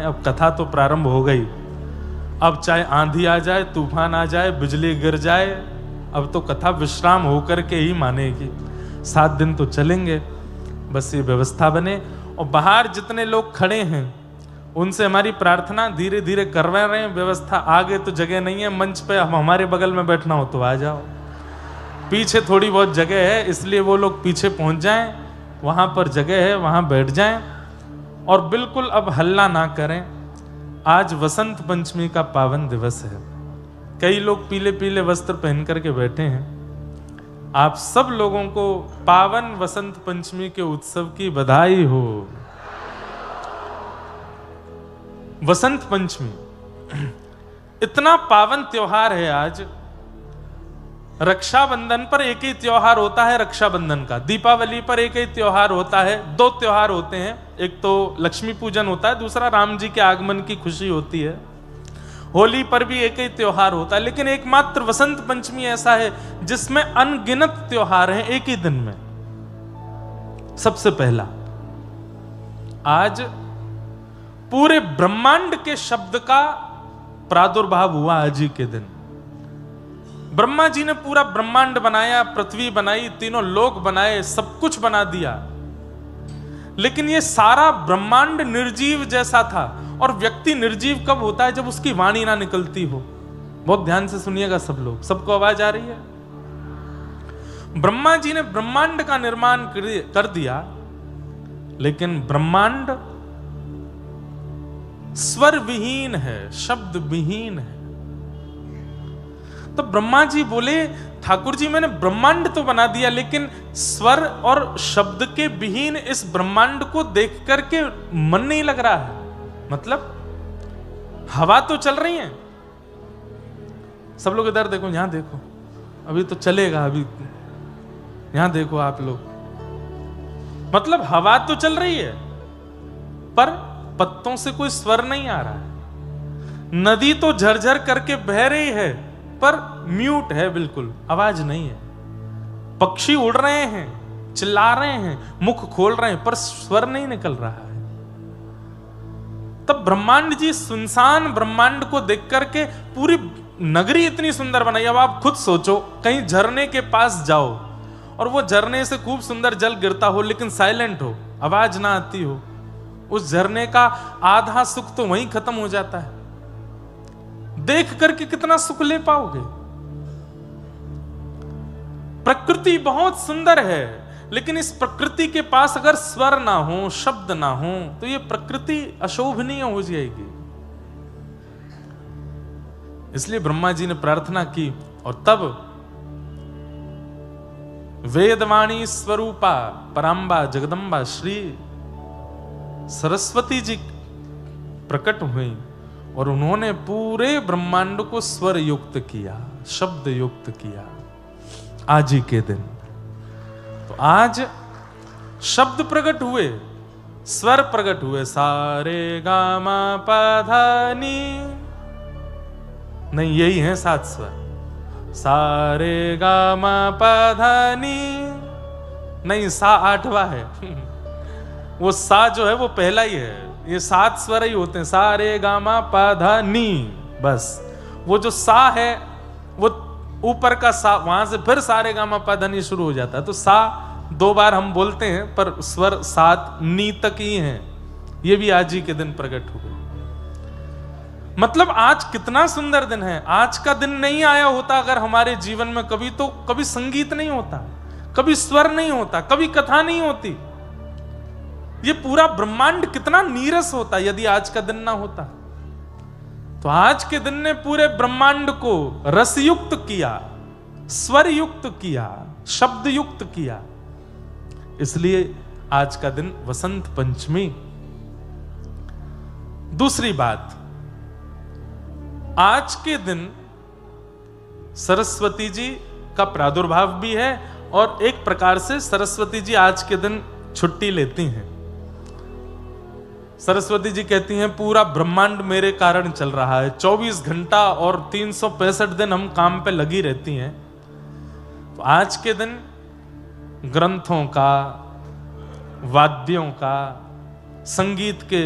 है, अब कथा तो प्रारंभ हो गई। अब चाहे आंधी आ जाए, तूफान आ जाए, बिजली गिर जाए, अब तो कथा विश्राम होकर के ही मानेगी। 7 दिन तो चलेंगे, बस ये व्यवस्था बने। और बाहर जितने लोग खड़े हैं उनसे हमारी प्रार्थना, धीरे धीरे करवा रहे हैं व्यवस्था। आगे तो जगह नहीं है मंच पे, हम हमारे बगल में बैठना हो तो आ जाओ। पीछे थोड़ी बहुत जगह है, इसलिए वो लोग पीछे पहुंच जाएं, वहां पर जगह है, वहां बैठ जाएं। और बिल्कुल अब हल्ला ना करें। आज वसंत पंचमी का पावन दिवस है। कई लोग पीले पीले वस्त्र पहन करके बैठे हैं। आप सब लोगों को पावन वसंत पंचमी के उत्सव की बधाई हो। वसंत पंचमी इतना पावन त्योहार है। आज रक्षाबंधन पर एक ही त्योहार होता है रक्षाबंधन का, दीपावली पर एक ही त्योहार होता है। 2 त्योहार होते हैं, एक तो लक्ष्मी पूजन होता है, दूसरा राम जी के आगमन की खुशी होती है। होली पर भी एक ही त्योहार होता है, लेकिन एकमात्र वसंत पंचमी ऐसा है जिसमें अनगिनत त्योहार हैं एक ही दिन में। सबसे पहला, आज पूरे ब्रह्मांड के शब्द का प्रादुर्भाव हुआ आज ही के दिन। ब्रह्मा जी ने पूरा ब्रह्मांड बनाया, पृथ्वी बनाई, तीनों लोक बनाए, सब कुछ बना दिया। लेकिन ये सारा ब्रह्मांड निर्जीव जैसा था। और व्यक्ति निर्जीव कब होता है? जब उसकी वाणी ना निकलती हो। बहुत ध्यान से सुनिएगा सब लोग, सबको आवाज आ रही है? ब्रह्मा जी ने ब्रह्मांड का निर्माण कर दिया, लेकिन ब्रह्मांड स्वर विहीन है, शब्द विहीन है। तो ब्रह्मा जी बोले, ठाकुर जी मैंने ब्रह्मांड तो बना दिया, लेकिन स्वर और शब्द के विहीन इस ब्रह्मांड को देख करके मन नहीं लग रहा है। मतलब हवा तो चल रही है, सब लोग इधर देखो, यहां देखो, अभी तो चलेगा, अभी यहां देखो आप लोग। मतलब हवा तो चल रही है, पर पत्तों से कोई स्वर नहीं आ रहा है। नदी तो झरझर करके बह रही है, पर म्यूट है, बिल्कुल आवाज नहीं है। पक्षी उड़ रहे हैं, चिल्ला रहे हैं, मुख खोल रहे हैं, पर स्वर नहीं निकल रहा है। तब ब्रह्मांड जी सुनसान ब्रह्मांड को देख करके पूरी नगरी इतनी सुंदर बनाई। अब आप खुद सोचो, कहीं झरने के पास जाओ और वो झरने से खूब सुंदर जल गिरता हो, लेकिन साइलेंट हो, आवाज ना आती हो, उस झरने का आधा सुख तो वहीं खत्म हो जाता है। देख करके कितना सुख ले पाओगे? प्रकृति बहुत सुंदर है, लेकिन इस प्रकृति के पास अगर स्वर ना हो, शब्द ना हो, तो ये प्रकृति अशोभनीय हो जाएगी। इसलिए ब्रह्मा जी ने प्रार्थना की, और तब वेदवाणी स्वरूपा परांबा जगदम्बा श्री सरस्वती जी प्रकट हुई, और उन्होंने पूरे ब्रह्मांड को स्वर युक्त किया, शब्द युक्त किया आज ही के दिन। तो आज शब्द प्रकट हुए, स्वर प्रकट हुए। सारे गामा पाधानी, नहीं यही है 7 स्वर। सारे गामा पाधानी, नहीं सा 8वां है। वो सा जो है वो पहला ही है, ये 7 स्वर ही होते हैं, सा रे गामा पा धा नी। बस वो जो सा है वो ऊपर का सा, वहां से फिर सा रे गामा पा धा नी शुरू हो जाता है। तो सा 2 बार हम बोलते हैं, पर स्वर 7 नी तक ही हैं। ये भी आज ही के दिन प्रकट हुए। मतलब आज कितना सुंदर दिन है। आज का दिन नहीं आया होता अगर हमारे जीवन में कभी, तो कभी संगीत नहीं होता, कभी स्वर नहीं होता, कभी कथा नहीं होती। ये पूरा ब्रह्मांड कितना नीरस होता यदि आज का दिन ना होता। तो आज के दिन ने पूरे ब्रह्मांड को रसयुक्त किया, स्वर युक्त किया, शब्द युक्त किया। इसलिए आज का दिन वसंत पंचमी। दूसरी बात, आज के दिन सरस्वती जी का प्रादुर्भाव भी है, और एक प्रकार से सरस्वती जी आज के दिन छुट्टी लेती हैं। सरस्वती जी कहती हैं पूरा ब्रह्मांड मेरे कारण चल रहा है, 24 घंटा और 365 दिन हम काम पे लगी रहती हैं। तो आज के दिन ग्रंथों का, वाद्यों का, संगीत के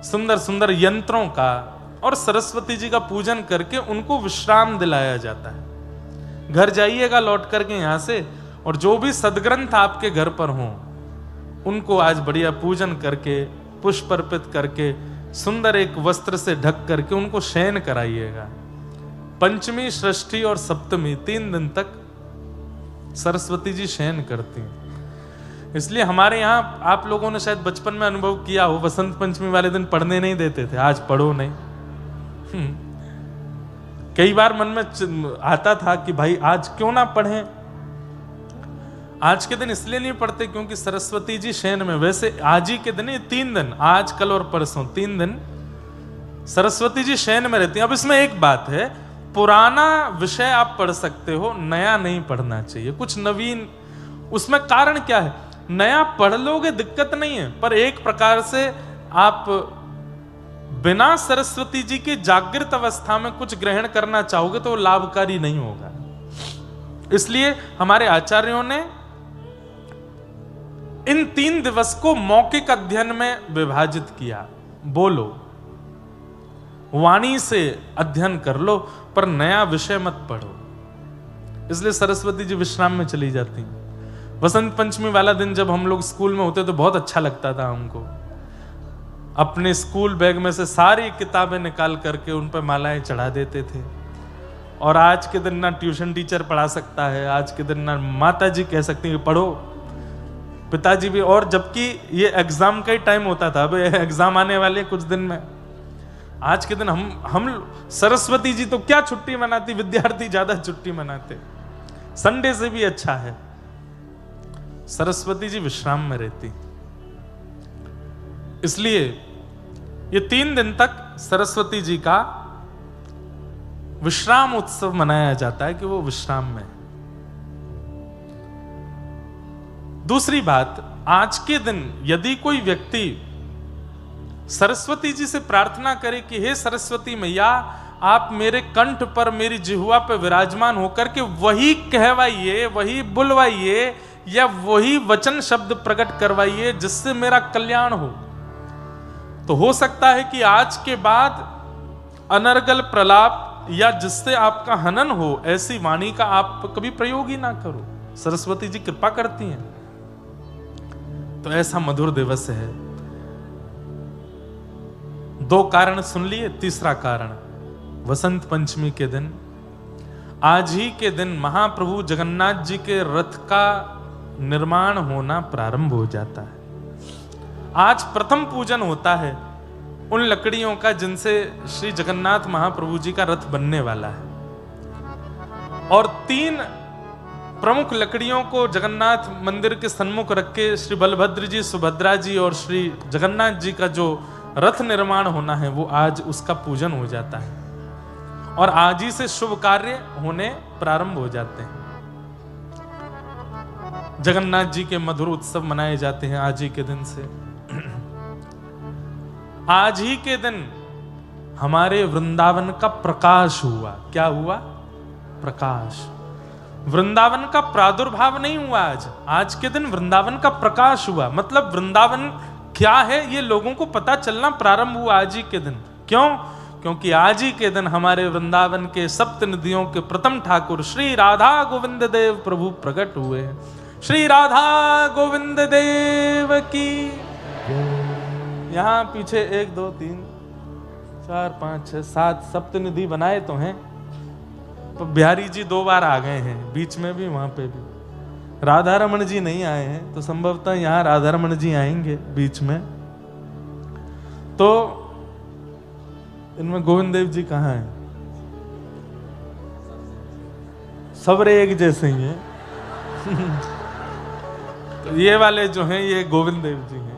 सुंदर सुंदर यंत्रों का और सरस्वती जी का पूजन करके उनको विश्राम दिलाया जाता है। घर जाइएगा लौट करके यहां से, और जो भी सदग्रंथ आपके घर पर हों उनको आज बढ़िया पूजन करके, पुष्प अर्पित करके, सुंदर एक वस्त्र से ढक करके उनको शयन कराइएगा। पंचमी, षष्ठी और सप्तमी 3 दिन तक सरस्वती जी शयन करती हैं। इसलिए हमारे यहाँ आप लोगों ने शायद बचपन में अनुभव किया हो, वसंत पंचमी वाले दिन पढ़ने नहीं देते थे, आज पढ़ो नहीं। कई बार मन में आता था कि भाई आज क्यों ना पढ़ें। आज के दिन इसलिए नहीं पढ़ते क्योंकि सरस्वती जी शयन में, वैसे आज ही के दिन, ये 3 दिन, आज कल और परसों 3 दिन सरस्वती जी शयन में रहती हैं। अब इसमें एक बात है, पुराना विषय आप पढ़ सकते हो, नया नहीं पढ़ना चाहिए, कुछ नवीन। उसमें कारण क्या है, नया पढ़ लोगे दिक्कत नहीं है, पर एक प्रकार से आप बिना सरस्वती जी के जागृत अवस्था में कुछ ग्रहण करना चाहोगे तो वो लाभकारी नहीं होगा। इसलिए हमारे आचार्यों ने इन 3 दिवस को मौखिक अध्ययन में विभाजित किया। बोलो, वाणी से अध्ययन कर लो, पर नया विषय मत पढ़ो। इसलिए सरस्वती जी विश्राम में चली जाती हैं। वसंत पंचमी वाला दिन जब हम लोग स्कूल में होते तो बहुत अच्छा लगता था हमको। अपने स्कूल बैग में से सारी किताबें निकाल करके उन पर मालाएं चढ़ा देते थे। और आज के दिन ना ट्यूशन टीचर पढ़ा सकता है, आज के दिन ना माता जी कह सकती हैं पढ़ो, पिताजी भी। और जबकि ये एग्जाम का ही टाइम होता था, अब एग्जाम आने वाले कुछ दिन में। आज के दिन हम सरस्वती जी तो क्या छुट्टी मनाती, विद्यार्थी ज्यादा छुट्टी मनाते। संडे से भी अच्छा है, सरस्वती जी विश्राम में रहती। इसलिए ये 3 दिन तक सरस्वती जी का विश्राम उत्सव मनाया जाता है कि वो विश्राम में। दूसरी बात, आज के दिन यदि कोई व्यक्ति सरस्वती जी से प्रार्थना करे कि हे सरस्वती मैया, आप मेरे कंठ पर, मेरी जिह्वा पर विराजमान होकर के वही कहवाइए, वही बुलवाइए, या वही वचन शब्द प्रकट करवाइए जिससे मेरा कल्याण हो। तो हो सकता है कि आज के बाद अनर्गल प्रलाप या जिससे आपका हनन हो, ऐसी वाणी का आप कभी प्रयोग ही ना करो। सरस्वती जी कृपा करती हैं। तो ऐसा मधुर दिवस है। 2 कारण सुन लिए। तीसरा कारण, वसंत पंचमी के दिन, आज ही के दिन महाप्रभु जगन्नाथ जी के रथ का निर्माण होना प्रारंभ हो जाता है। आज प्रथम पूजन होता है उन लकड़ियों का जिनसे श्री जगन्नाथ महाप्रभु जी का रथ बनने वाला है। और 3 प्रमुख लकड़ियों को जगन्नाथ मंदिर के सन्मुख रख के श्री बलभद्र जी, सुभद्रा जी और श्री जगन्नाथ जी का जो रथ निर्माण होना है, वो आज उसका पूजन हो जाता है। और आज ही से शुभ कार्य होने प्रारंभ हो जाते हैं। जगन्नाथ जी के मधुर उत्सव मनाए जाते हैं आज ही के दिन से। आज ही के दिन हमारे वृंदावन का प्रकाश हुआ। क्या हुआ? प्रकाश। वृंदावन का प्रादुर्भाव नहीं हुआ आज के दिन वृंदावन का प्रकाश हुआ। मतलब वृंदावन क्या है ये लोगों को पता चलना प्रारंभ हुआ आज ही के दिन। क्यों? क्योंकि आज ही के दिन हमारे वृंदावन के सप्त नदियों के प्रथम ठाकुर श्री राधा गोविंद देव प्रभु प्रकट हुए हैं। श्री राधा गोविंद देव की। यहाँ पीछे 1 2 3 4 5 6 7 सप्तनिधि बनाए तो हैं, तो बिहारी जी 2 बार आ गए हैं, बीच में भी वहां पे भी राधा रमन जी नहीं आए हैं, तो संभवतः यहाँ राधा रमन जी आएंगे बीच में। तो इनमें गोविंद देव जी कहाँ हैं? सबरे एक जैसे ही हैं। तो ये वाले जो हैं ये गोविंद देव जी हैं।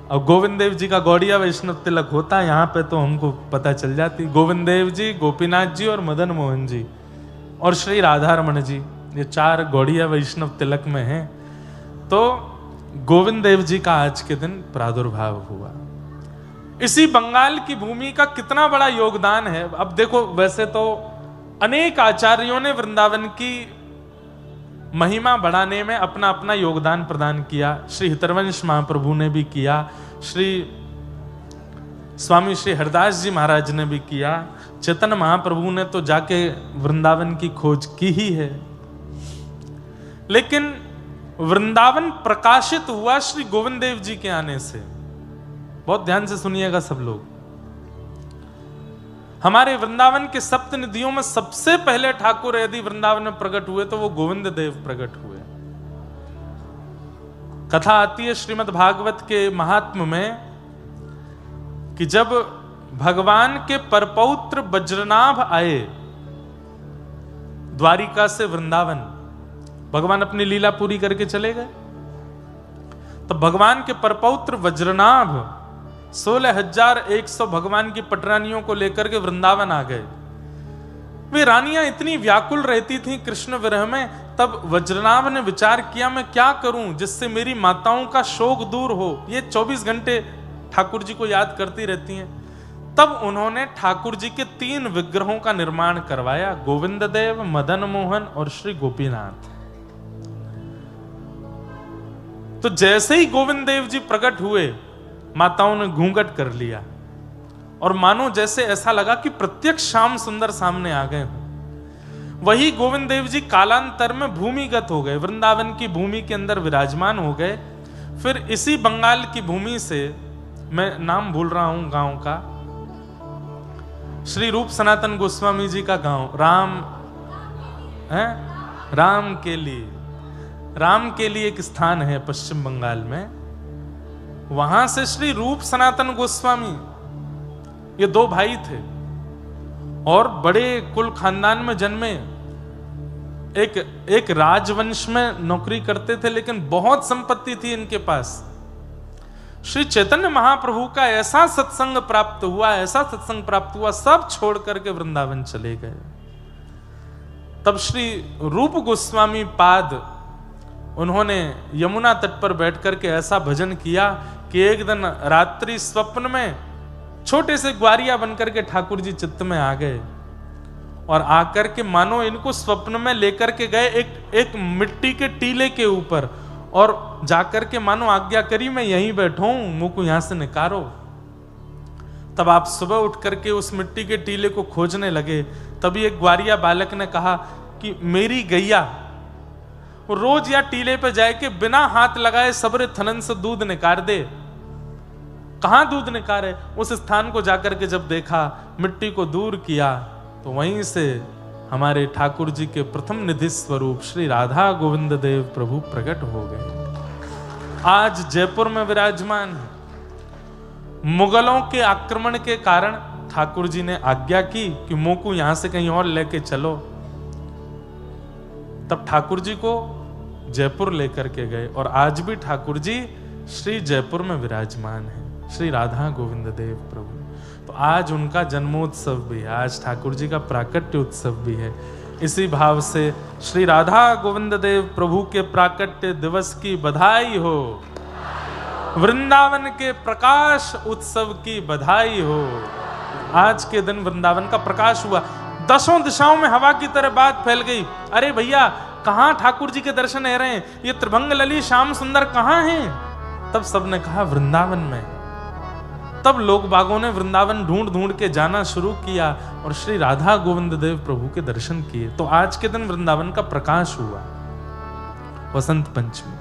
और गोविंद देव जी का गौड़िया वैष्णव तिलक होता है यहाँ पे, तो हमको पता चल जाती। गोविंद देव जी, गोपीनाथ जी और मदन मोहन जी और श्री राधा रमन जी, ये 4 गौड़िया वैष्णव तिलक में हैं। तो गोविंद देव जी का आज के दिन प्रादुर्भाव हुआ। इसी बंगाल की भूमि का कितना बड़ा योगदान है। अब देखो, वैसे तो अनेक आचार्यों ने वृंदावन की महिमा बढ़ाने में अपना अपना योगदान प्रदान किया। श्री हितरवंश महाप्रभु ने भी किया, श्री स्वामी श्री हरदास जी महाराज ने भी किया, चैतन्य महाप्रभु ने तो जाके वृंदावन की खोज की ही है। लेकिन वृंदावन प्रकाशित हुआ श्री गोविंद देव जी के आने से। बहुत ध्यान से सुनिएगा सब लोग। हमारे वृंदावन के सप्त निधियों में सबसे पहले ठाकुर यदि वृंदावन में प्रकट हुए तो वो गोविंद देव प्रकट हुए। कथा आती है श्रीमद् भागवत के महात्म्य में कि जब भगवान के परपौत्र वज्रनाभ आए द्वारिका से वृंदावन, भगवान अपनी लीला पूरी करके चले गए, तो भगवान के परपौत्र वज्रनाभ 16,100 भगवान की पटरानियों को लेकर के वृंदावन आ गए। वे रानियां इतनी व्याकुल रहती थीं कृष्ण विरह में, तब वज्रनाभ ने विचार किया मैं क्या करूं जिससे मेरी माताओं का शोक दूर हो। ये 24 घंटे ठाकुर जी को याद करती रहती हैं। तब उन्होंने ठाकुर जी के 3 विग्रहों का निर्माण करवाया, गोविंद देव, मदन मोहन और श्री गोपीनाथ। तो जैसे ही गोविंद देव जी प्रकट हुए, माताओं ने घूंघट कर लिया और मानो जैसे ऐसा लगा कि प्रत्यक्ष श्याम सुंदर सामने आ गए हों। वही गोविंद देव जी कालांतर में भूमिगत हो गए, वृंदावन की भूमि के अंदर विराजमान हो गए। फिर इसी बंगाल की भूमि से, मैं नाम भूल रहा हूं गांव का, श्री रूप सनातन गोस्वामी जी का गांव राम के लिए एक स्थान है पश्चिम बंगाल में। वहां से श्री रूप सनातन गोस्वामी, ये 2 भाई थे और बड़े कुल खानदान में जन्मे। एक राजवंश में नौकरी करते थे, लेकिन बहुत संपत्ति थी इनके पास। श्री चैतन्य महाप्रभु का ऐसा सत्संग प्राप्त हुआ, सब छोड़ करके वृंदावन चले गए। तब श्री रूप गोस्वामी पाद, उन्होंने यमुना तट पर बैठ करके ऐसा भजन किया कि एक दिन रात्रि स्वप्न में छोटे से ग्वारिया बनकर के ठाकुर जी चित्त में आ गए और आकर के मानो इनको स्वप्न में लेकर के गए एक मिट्टी के टीले के ऊपर, और जाकर के मानो आज्ञा करी मैं यहीं बैठो हूं, मुंह को यहां से निकारो। तब आप सुबह उठ करके उस मिट्टी के टीले को खोजने लगे। तभी एक ग्वारिया बालक ने कहा कि मेरी गैया रोज या टीले पे जाए के बिना हाथ लगाए सबरे थनन से दूध निकाल दे। कहां दूध निकाले? उस स्थान को जाकर के जब देखा, मिट्टी को दूर किया, तो वहीं से हमारे ठाकुर जी के प्रथम निधि स्वरूप श्री राधा गोविंद देव प्रभु प्रकट हो गए। आज जयपुर में विराजमान है। मुगलों के आक्रमण के कारण ठाकुर जी ने आज्ञा की कि मोकू यहां से कहीं और लेके चलो। तब ठाकुर जी को जयपुर लेकर के गए और आज भी ठाकुर जी श्री जयपुर में विराजमान है, श्री राधा गोविंद देव प्रभु। तो आज उनका जन्मोत्सव भी है, आज ठाकुर जी का प्राकट्य उत्सव भी है। इसी भाव से श्री राधा गोविंद देव प्रभु के प्राकट्य दिवस की बधाई हो, वृंदावन के प्रकाश उत्सव की बधाई हो। आज के दिन वृंदावन का प्रकाश हुआ, 10 दिशाओं में हवा की तरह बात फैल गई। अरे भैया, कहां ठाकुर जी के दर्शन हो रहे हैं? ये त्रिभंग लली श्याम सुंदर कहां हैं? तब सबने कहा वृंदावन में। तब लोग बागों ने वृंदावन ढूंढ ढूंढ के जाना शुरू किया और श्री राधा गोविंद देव प्रभु के दर्शन किए। तो आज के दिन वृंदावन का प्रकाश हुआ। वसंत पंचमी,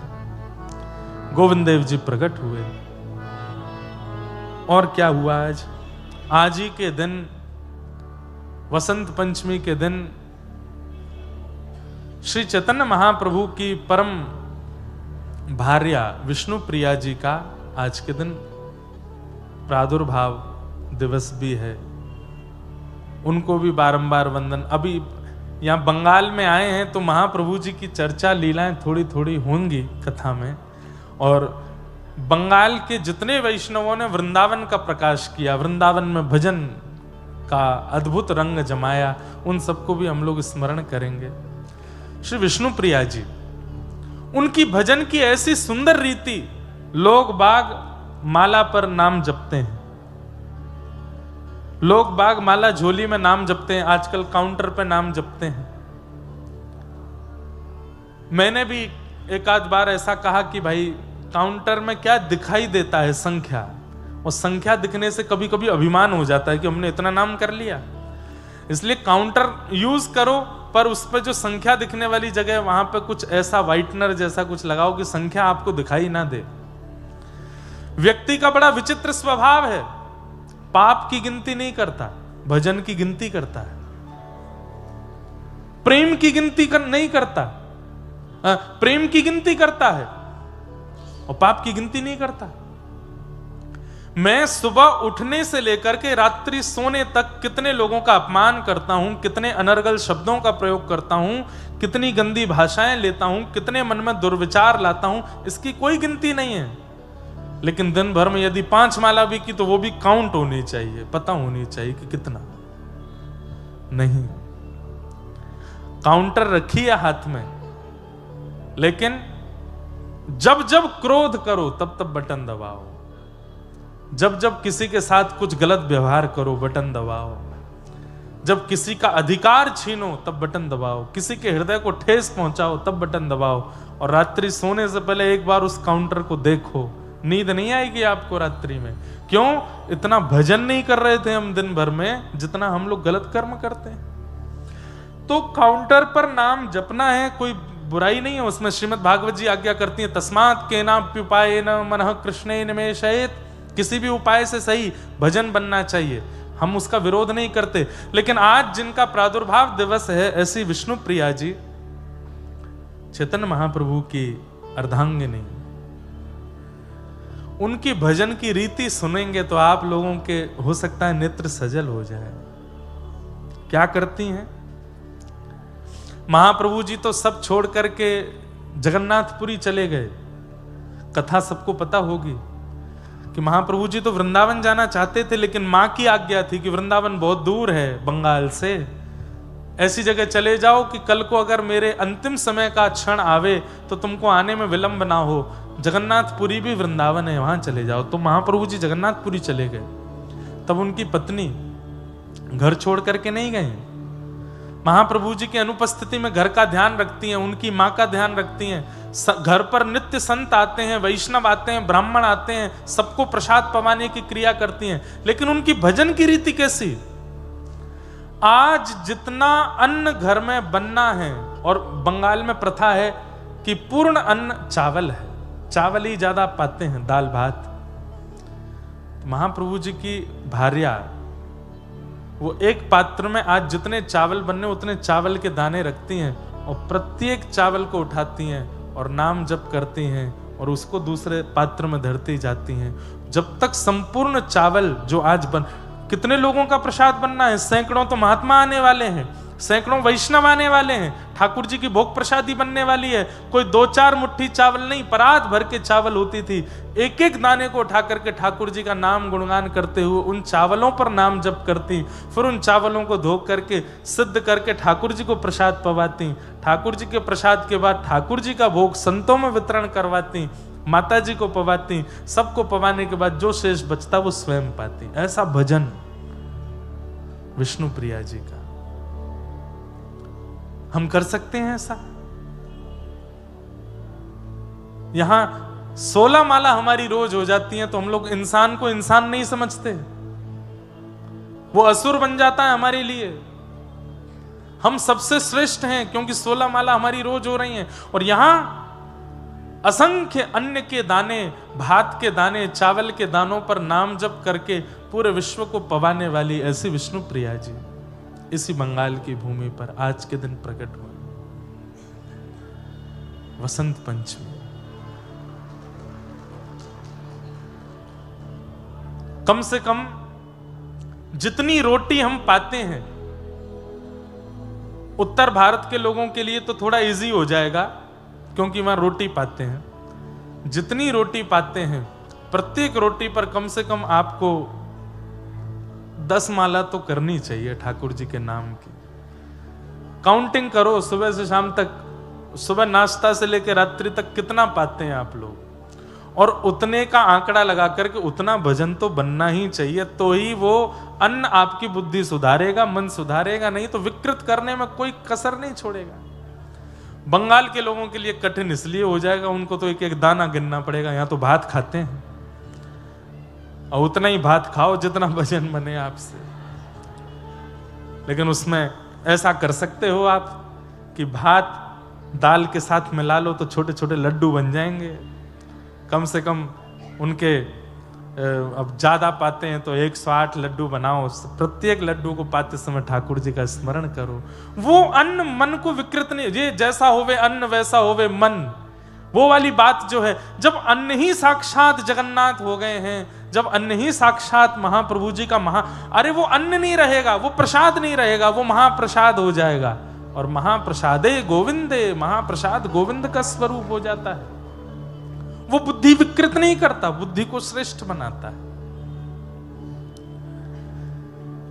गोविंद देव जी प्रकट हुए। और क्या हुआ आज ही के दिन, वसंत पंचमी के दिन, श्री चैतन्य महाप्रभु की परम भार्या विष्णु प्रिया जी का आज के दिन प्रादुर्भाव दिवस भी है। उनको भी बारंबार वंदन। अभी यहाँ बंगाल में आए हैं तो महाप्रभु जी की चर्चा, लीलाएं थोड़ी थोड़ी होंगी कथा में। और बंगाल के जितने वैष्णवों ने वृंदावन का प्रकाश किया, वृंदावन में भजन का अद्भुत रंग जमाया, उन सबको भी हम लोग स्मरण करेंगे। श्री विष्णु प्रिया जी, उनकी भजन की ऐसी सुंदर रीति, लोग बाग माला पर नाम जपते हैं, लोग बाग माला झोली में नाम जपते हैं, आजकल काउंटर पे नाम जपते हैं। मैंने भी एक आध बार ऐसा कहा कि भाई काउंटर में क्या दिखाई देता है संख्या, और संख्या दिखने से कभी कभी अभिमान हो जाता है कि हमने इतना नाम कर लिया। इसलिए काउंटर यूज करो, पर उस पर जो संख्या दिखने वाली जगह है वहां पे कुछ ऐसा व्हाइटनर जैसा कुछ लगाओ कि संख्या आपको दिखाई ना दे। व्यक्ति का बड़ा विचित्र स्वभाव है, पाप की गिनती नहीं करता, भजन की गिनती करता है। प्रेम की गिनती नहीं करता, प्रेम की गिनती करता है और पाप की गिनती नहीं करता। मैं सुबह उठने से लेकर के रात्रि सोने तक कितने लोगों का अपमान करता हूं, कितने अनर्गल शब्दों का प्रयोग करता हूं, कितनी गंदी भाषाएं लेता हूं, कितने मन में दुर्विचार लाता हूं, इसकी कोई गिनती नहीं है। लेकिन दिन भर में यदि 5 माला भी की तो वो भी काउंट होनी चाहिए, पता होनी चाहिए कि कितना। नहीं, काउंटर रखी है हाथ में, लेकिन जब जब क्रोध करो तब तब बटन दबाओ, जब जब किसी के साथ कुछ गलत व्यवहार करो बटन दबाओ, जब किसी का अधिकार छीनो तब बटन दबाओ, किसी के हृदय को ठेस पहुंचाओ तब बटन दबाओ। और रात्रि सोने से पहले एक बार उस काउंटर को देखो, नींद नहीं आएगी आपको रात्रि में। क्यों? इतना भजन नहीं कर रहे थे हम दिन भर में जितना हम लोग गलत कर्म करते हैं। तो काउंटर पर नाम जपना है, कोई बुराई नहीं है उसमें। श्रीमद् भागवत जी आज्ञा करती है, तस्मात् केनाप्युपायेन मनः कृष्णे निमेशयेत्। किसी भी उपाय से सही भजन बनना चाहिए, हम उसका विरोध नहीं करते। लेकिन आज जिनका प्रादुर्भाव दिवस है, ऐसी विष्णु प्रिया जी, चैतन्य महाप्रभु की अर्धांगिनी, उनकी भजन की रीति सुनेंगे तो आप लोगों के हो सकता है नेत्र सजल हो जाए। क्या करती हैं महाप्रभु जी? तो सब छोड़ करके जगन्नाथपुरी चले गए। कथा सबको पता होगी कि महाप्रभु जी तो वृंदावन जाना चाहते थे, लेकिन मां की आज्ञा थी कि वृंदावन बहुत दूर है बंगाल से, ऐसी जगह चले जाओ कि कल को अगर मेरे अंतिम समय का क्षण आवे तो तुमको आने में विलंब ना हो। जगन्नाथपुरी भी वृंदावन है, वहां चले जाओ। तो महाप्रभु जी जगन्नाथपुरी चले गए। तब उनकी पत्नी घर छोड़ करके नहीं गई, महाप्रभु जी की अनुपस्थिति में घर का ध्यान रखती हैं, उनकी मां का ध्यान रखती हैं। घर पर नित्य संत आते हैं, वैष्णव आते हैं, ब्राह्मण आते हैं, सबको प्रसाद पवाने की क्रिया करती हैं। लेकिन उनकी भजन की रीति कैसी? आज जितना अन्न घर में बनना है, और बंगाल में प्रथा है कि पूर्ण अन्न चावल है, चावल ही ज्यादा पाते हैं, दाल भात। महाप्रभु जी की भार्या वो एक पात्र में आज जितने चावल बनने उतने चावल के दाने रखती हैं, और प्रत्येक चावल को उठाती हैं और नाम जप करती हैं और उसको दूसरे पात्र में धरती जाती हैं, जब तक संपूर्ण चावल जो आज बन। कितने लोगों का प्रसाद बनना है? सैकड़ों तो महात्मा आने वाले हैं, सैकड़ों वैष्णव आने वाले हैं, ठाकुर जी की भोग प्रसादी बनने वाली है। कोई 2-4 मुट्ठी चावल नहीं, परात भर के चावल होती थी। एक एक दाने को उठा करके ठाकुर जी का नाम गुणगान करते हुए उन चावलों पर नाम जप करती, फिर उन चावलों को धो करके सिद्ध करके ठाकुर जी को प्रसाद पवाती। ठाकुर जी के प्रसाद के बाद ठाकुर जी का भोग संतों में वितरण करवाती, माता जी को पवाती। सबको पवाने के बाद जो शेष बचता वो स्वयं पाती। ऐसा भजन विष्णु प्रिया जी का। हम कर सकते हैं ऐसा? यहां 16 माला हमारी रोज हो जाती हैं तो हम लोग इंसान को इंसान नहीं समझते, वो असुर बन जाता है हमारे लिए। हम सबसे श्रेष्ठ हैं क्योंकि 16 माला हमारी रोज हो रही हैं। और यहां असंख्य अन्न के दाने, भात के दाने, चावल के दानों पर नाम जप करके पूरे विश्व को पवाने वाली ऐसी विष्णु प्रिया जी इसी बंगाल की भूमि पर आज के दिन प्रकट हुआ। वसंत पंचमी। कम से कम जितनी रोटी हम पाते हैं, उत्तर भारत के लोगों के लिए तो थोड़ा इजी हो जाएगा क्योंकि वहां रोटी पाते हैं। जितनी रोटी पाते हैं, प्रत्येक रोटी पर कम से कम आपको 10 माला तो करनी चाहिए ठाकुर जी के नाम की। काउंटिंग करो सुबह से शाम तक, सुबह नाश्ता से लेकर रात्रि तक कितना पाते हैं आप लोग, और उतने का आंकड़ा लगा करके उतना भजन तो बनना ही चाहिए। तो ही वो अन्न आपकी बुद्धि सुधारेगा, मन सुधारेगा, नहीं तो विकृत करने में कोई कसर नहीं छोड़ेगा। बंगाल के लोगों के लिए कठिन इसलिए हो जाएगा, उनको तो एक एक दाना गिनना पड़ेगा। यहां तो भात खाते हैं, और उतना ही भात खाओ जितना वजन बने आपसे। लेकिन उसमें ऐसा कर सकते हो आप कि भात दाल के साथ मिला लो तो छोटे छोटे लड्डू बन जाएंगे। कम से कम उनके अब ज्यादा पाते हैं तो 108 लड्डू बनाओ, प्रत्येक लड्डू को पाते समय ठाकुर जी का स्मरण करो। वो अन्न मन को विकृत नहीं, ये जैसा होवे अन्न वैसा होवे मन, वो वाली बात जो है, जब अन्न ही साक्षात जगन्नाथ हो गए हैं, जब अन्न ही साक्षात महाप्रभु जी का अरे वो अन्न नहीं रहेगा, वो प्रसाद नहीं रहेगा, वो महाप्रसाद हो जाएगा। और महाप्रसादे गोविंदे, महाप्रसाद गोविंद का स्वरूप हो जाता है। वो बुद्धि विकृत नहीं करता, बुद्धि को श्रेष्ठ बनाता है।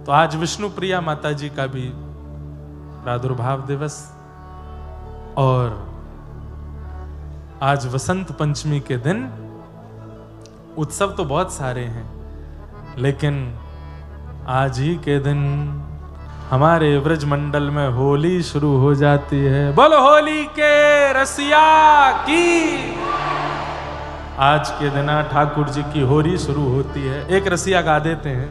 तो आज विष्णु प्रिया माता जी का भी प्रादुर्भाव दिवस, और आज वसंत पंचमी के दिन। उत्सव तो बहुत सारे हैं, लेकिन आज ही के दिन हमारे ब्रज मंडल में होली शुरू हो जाती है। बोलो होली के रसिया की। आज के दिन ठाकुर जी की होली शुरू होती है। एक रसिया गा देते हैं,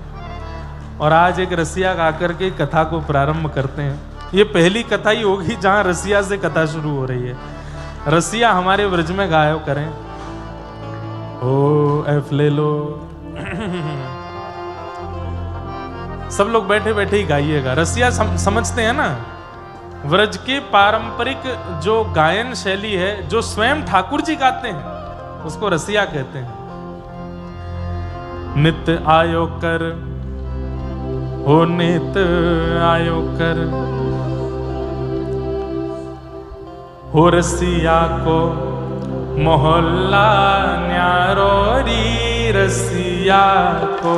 और आज एक रसिया गा करके कथा को प्रारंभ करते हैं। ये पहली कथा ही होगी जहां रसिया से कथा शुरू हो रही है। रसिया हमारे ब्रज में गायो करें। ओ एफ ले लो। सब लोग बैठे बैठे ही गाइएगा। रसिया समझते हैं ना, व्रज के पारंपरिक जो गायन शैली है, जो स्वयं ठाकुर जी गाते हैं, उसको रसिया कहते हैं। नित्य आयो कर, ओ नित्य आयो कर, हो रसिया को मोहल्ला न्यारो री, रसिया को,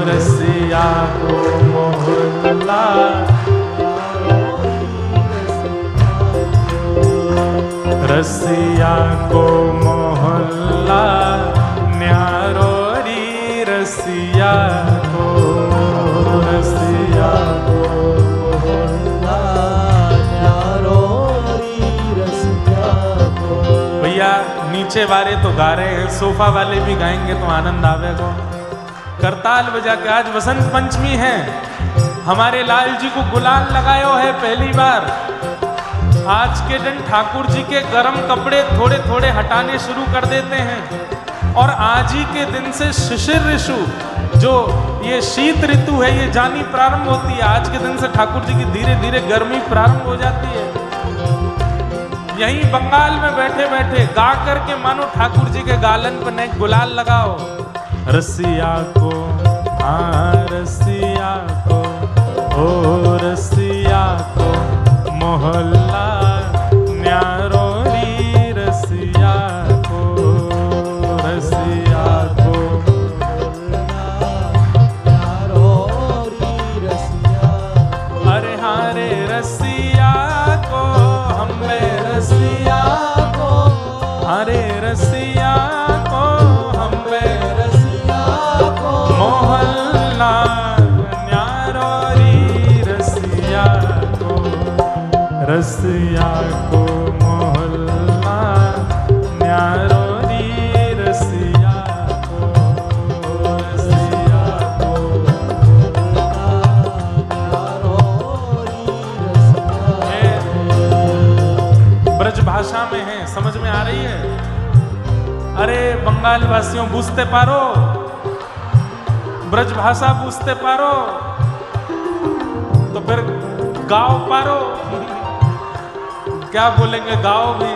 रसिया को मोहल्ला, रसिया को मोहल्ला न्यारो री, रसिया को, रसिया को मोहल्ला न्यारो री, रसिया को। भैया नीचे वाले तो गा रहे हैं, सोफा वाले भी गाएंगे तो आनंद आवेगा। करताल बजा के, आज वसंत पंचमी है, हमारे लाल जी को गुलाल लगायो है पहली बार। आज के दिन ठाकुर जी के गर्म कपड़े थोड़े थोड़े हटाने शुरू कर देते हैं, और आज ही के दिन से शिशिर ऋतु, जो ये शीत ऋतु है, ये जानी प्रारंभ होती है। आज के दिन से ठाकुर जी की धीरे धीरे गर्मी प्रारंभ हो जाती है। यहीं बंगाल में बैठे बैठे गा करके मानो ठाकुर जी के गालन पर नए गुलाल लगाओ। रसिया को, हाँ रसिया को, ओ रसिया को मोहल्ला न्यारो री, रसिया को, रसिया को न्यारो री, रसिया। अरे हारे रसिया को, हमें रसिया को, हरे रसिया को, हमें रसिया को मोहल्ला न्यारो री, रसिया को, रसिया को मोहल्ला न्यारो री, रसिया को, रसिया को न्यारो री, रसिया। ब्रज भाषा में है, समझ में आ रही है? अरे बंगाल वासियों बूझते पारो, ब्रज भाषा बूझते पारो तो फिर गाओ पारो। क्या बोलेंगे? गाओ भी।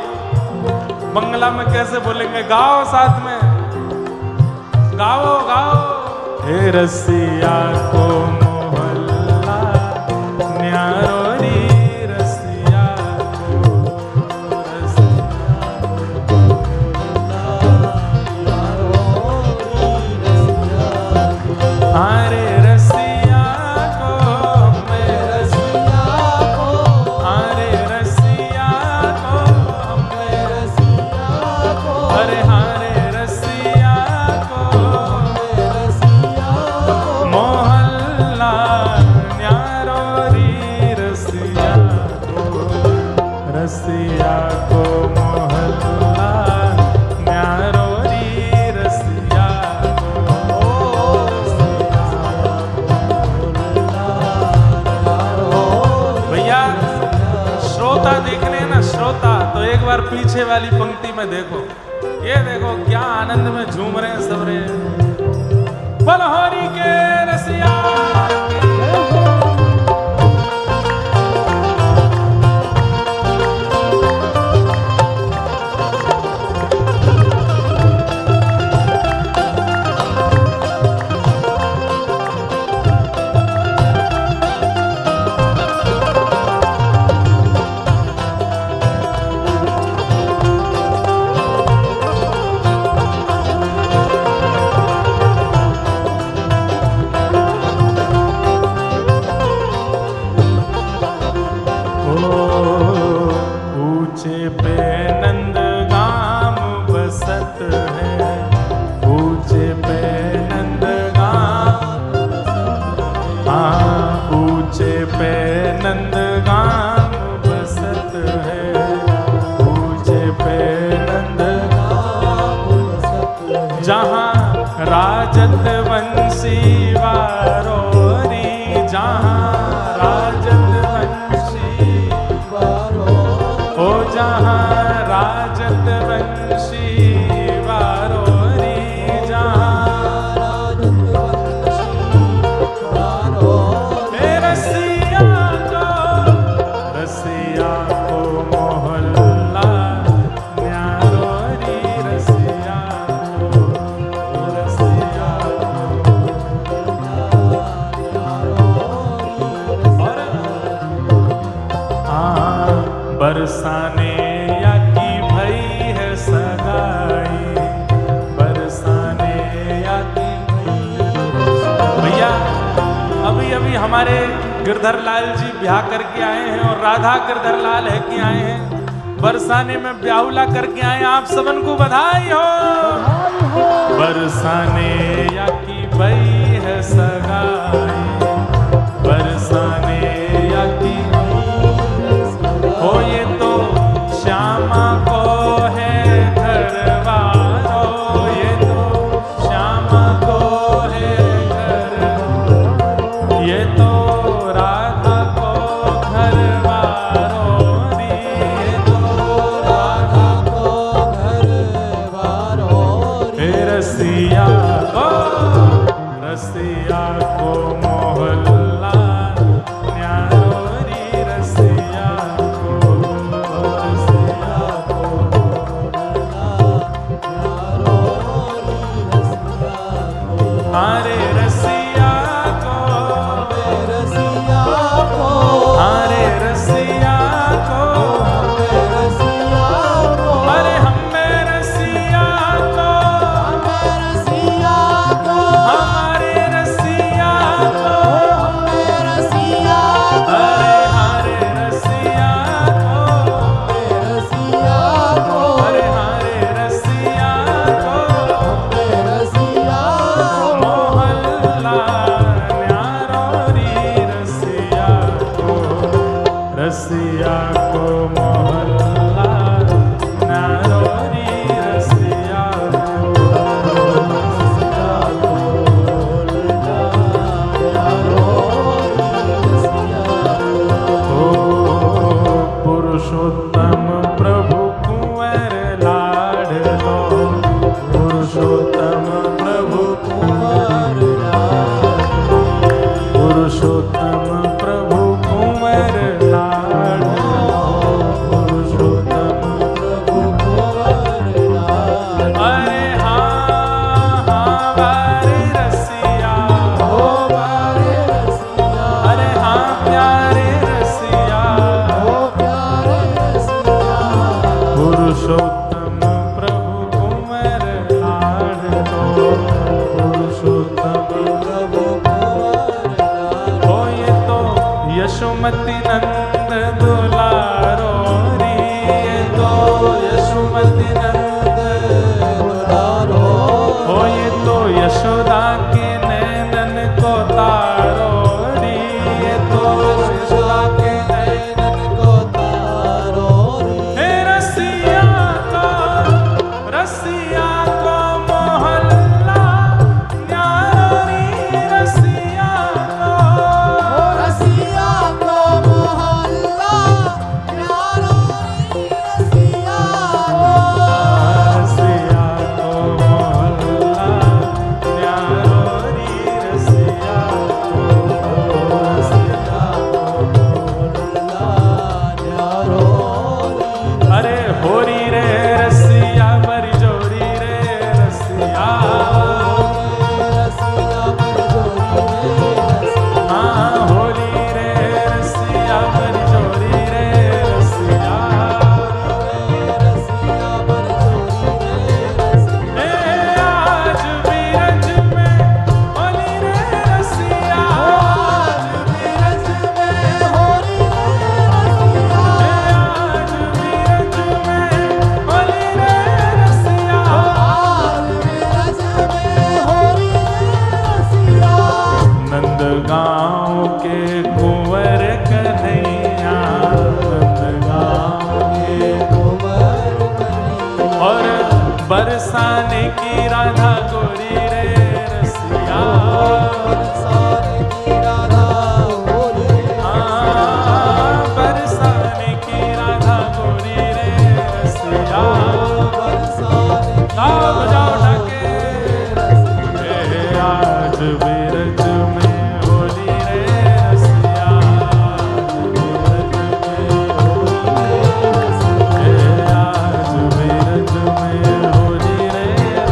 बंगला में कैसे बोलेंगे? गाओ साथ में, गाओ गाओ। हे रसिया को मोहल्ला न्यारो री, रसिया को, रसिया को न्यारो री, रसिया को। अरे रसिया को, हमें रसिया को, अरे रसिया को, हमें रसिया को, अरे हारे रसिया को, हमें रसिया को मोहल्ला पीछे वाली पंक्ति में देखो, ये देखो क्या आनंद में झूम रहे हैं सब रे। बलहोरी के रसिया राजत वंशी वारोरी, जहाँ राजत वंशी ओ जहाँ राजत वंशी वारोरी, जहाँ रसिया को मोहल्ला न्यारोरी, रसिया बरसाने या की भई है सगाई, बरसाने या की भैया अभी अभी हमारे गिरधर लाल जी ब्याह करके आए हैं और राधा गिरधर लाल है कि आए हैं, बरसाने में ब्याहुला करके आए। आप सबन को बधाई हो। बरसाने या की भई है सगाई, बरसाने या की हो, ये तो श्यामा को है घरवारो, ये तो श्यामा को है घर, ये तो राधा को घरवारो दी, ये तो राधा को घरवारो, रसिया को मोहल्ला न्यारोरी, रसिया हरे रसिया को, हरे रसिया को, अरे हमें रसिया को, हमारे रसिया को, अरे हरे रसिया को, अरे हरे रसिया को, रसिया को मोहल्ला नारोरी, रसिया पुरुषोत्तम प्रभु कुंवर लाडलो, पुरुषोत्तम प्रभु कुंवर लाडलो, पुरुषोत्तम प्रभु कुंवर पुरुषोत्तम प्रभु कुंवर लाडलो, पुरुषोत्तम प्रभु कुंवर लाडलो, हो ये तो यशोमती नंद दुलारो री, ये तो यशोमती नंद दुलारो, हो ये तो यशोदा के नैनन को तारो री, ये तो यशोदा के नैनन को तारो री, रसिया को मोहल्ला न्यारोरी, रसिया को मोहल्ला गांव के कुंवर कन्हैया, नंद गांव के कुंवर कन्हैया, और बरसाने की राधा गोरी रे रसिया, बरसाने की राधा गोरी रे, हाँ बरसाने की राधा गोरी रे रसिया, बरसाने की बजाओ ढाके, आज बिरज में होली रे रसिया, आज बिरज में होली रे रसिया,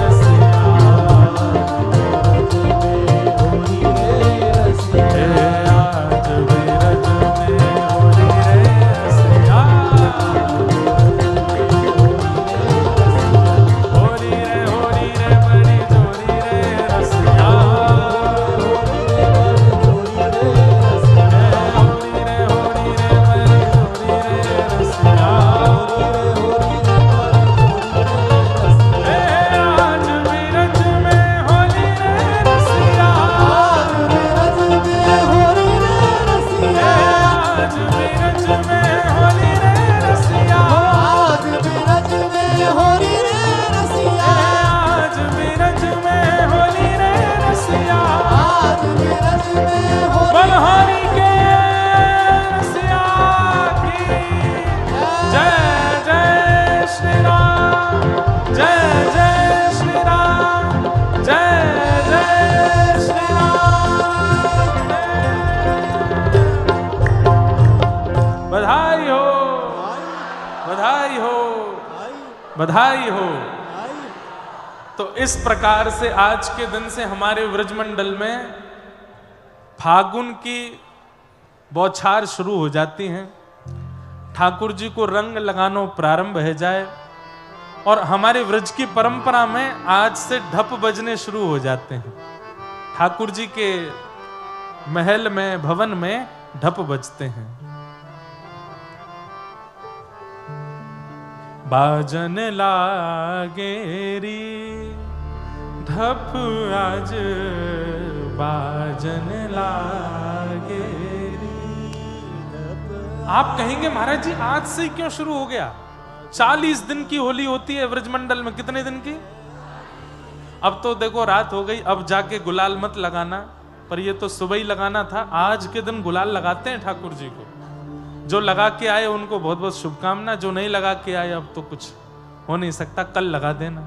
आज बिरज में होली रे रसिया, आज बिरज में होली रे रसिया, होली रे बड़ी जोरी रे रसिया, बलहारी के रसिया की जय जय श्री राम, जय जय श्री राम, जय जय श्री राम। बधाई हो, बधाई हो, बधाई हो। तो इस प्रकार से आज के दिन से हमारे व्रजमंडल में फागुन की बौछार शुरू हो जाती हैं। ठाकुर जी को रंग लगाना प्रारंभ है जाए और हमारे व्रज की परंपरा में आज से ढप बजने शुरू हो जाते हैं। ठाकुर जी के महल में, भवन में ढप बजते हैं। बाजन लागेरी ढप आज बाजन लागे। आप कहेंगे महाराज जी आज से ही क्यों शुरू हो गया? 40 दिन की होली होती है व्रजमंडल में। कितने दिन की? अब तो देखो रात हो गई, अब जाके गुलाल मत लगाना, पर ये तो सुबह ही लगाना था। आज के दिन गुलाल लगाते हैं ठाकुर जी को। जो लगा के आए उनको बहुत बहुत शुभकामना, जो नहीं लगा के आए अब तो कुछ हो नहीं सकता, कल लगा देना।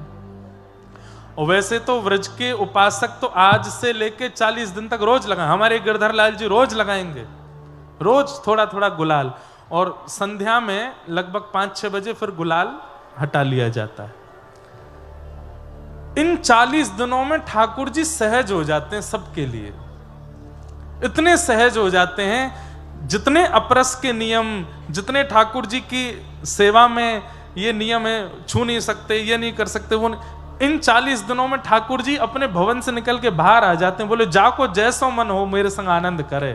और वैसे तो व्रज के उपासक तो आज से लेके 40 दिन तक रोज लगाएं। हमारे गिरधर लाल जी रोज लगाएंगे, रोज थोड़ा थोड़ा गुलाल, और संध्या में लगभग 5-6 बजे फिर गुलाल हटा लिया जाता है। इन 40 दिनों में ठाकुर जी सहज हो जाते हैं सबके लिए। इतने सहज हो जाते हैं, जितने अपरस के नियम, जितने ठाकुर जी की सेवा में ये नियम है, छू नहीं सकते, ये नहीं कर सकते, वो नहीं। इन 40 दिनों में ठाकुर जी अपने भवन से निकल के बाहर आ जाते हैं। बोले जाको जैसो मन हो मेरे संग आनंद करे।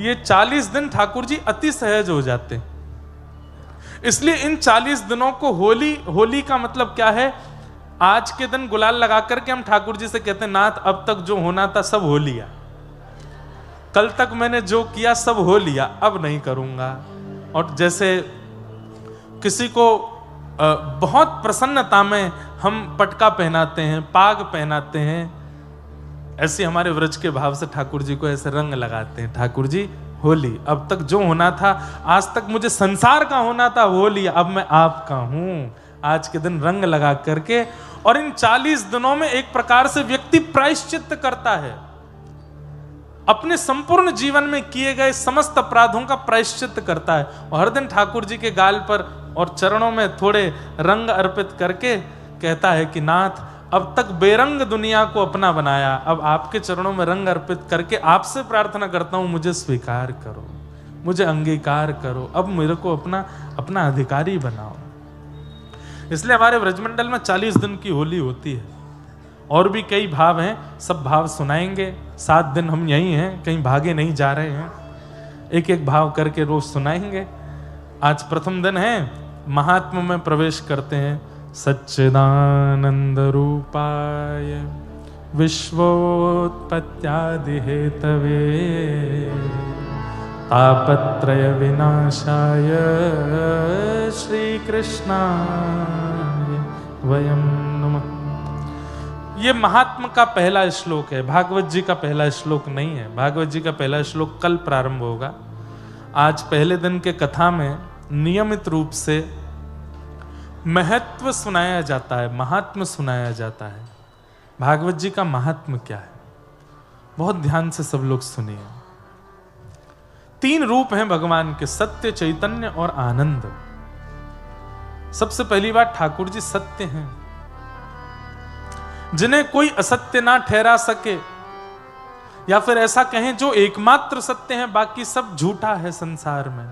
ये 40 दिन ठाकुर जी अति सहज हो जाते हैं। इसलिए इन 40 दिनों को होली का मतलब क्या है? आज के दिन गुलाल लगा करके हम ठाकुर जी से कहते हैं नाथ अब तक जो होना था सब हो लिया, कल तक मैंने जो किया सब हो लिया, अब नहीं करूंगा। और जैसे किसी को बहुत प्रसन्नता में हम पटका पहनाते हैं, पाग पहनाते हैं, ऐसे हमारे व्रज के भाव से ठाकुर जी को ऐसे रंग लगाते हैं। ठाकुर जी होली, अब तक जो होना था, आज तक मुझे संसार का होना था वो लिया, अब मैं आपका हूं। आज के दिन रंग लगा करके, और इन 40 दिनों में एक प्रकार से व्यक्ति प्रायश्चित्त करता है। अपने संपूर्ण जीवन में किए गए समस्त अपराधों का प्रायश्चित्त करता है। और हर दिन ठाकुर जी के गाल पर और चरणों में थोड़े रंग अर्पित करके कहता है कि नाथ अब तक बेरंग दुनिया को अपना बनाया, अब आपके चरणों में रंग अर्पित करके आपसे प्रार्थना करता हूं, मुझे स्वीकार करो, मुझे अंगीकार करो, अब मेरे को अपना अधिकारी बनाओ। इसलिए हमारे व्रजमंडल में 40 दिन की होली होती है। और भी कई भाव हैं, सब भाव सुनाएंगे। 7 दिन हम यहीं हैं, कहीं भागे नहीं जा रहे हैं, एक एक भाव करके रोज सुनाएंगे। आज प्रथम दिन है, महात्मा में प्रवेश करते हैं। सच्चिदानंद रूपाय विश्वोत्पत्त्यादि हेतवे तापत्रय विनाशाय श्री कृष्णाय वयं नमः। ये महात्मा का पहला श्लोक है, भागवत जी का पहला श्लोक नहीं है। भागवत जी का पहला श्लोक कल प्रारंभ होगा। आज पहले दिन के कथा में नियमित रूप से महत्व सुनाया जाता है, महात्म सुनाया जाता है। भागवत जी का महात्म क्या है, बहुत ध्यान से सब लोग सुनिए। 3 रूप हैं भगवान के, सत्य, चैतन्य और आनंद। सबसे पहली बात, ठाकुर जी सत्य हैं, जिन्हें कोई असत्य ना ठहरा सके, या फिर ऐसा कहें जो एकमात्र सत्य है, बाकी सब झूठा है संसार में,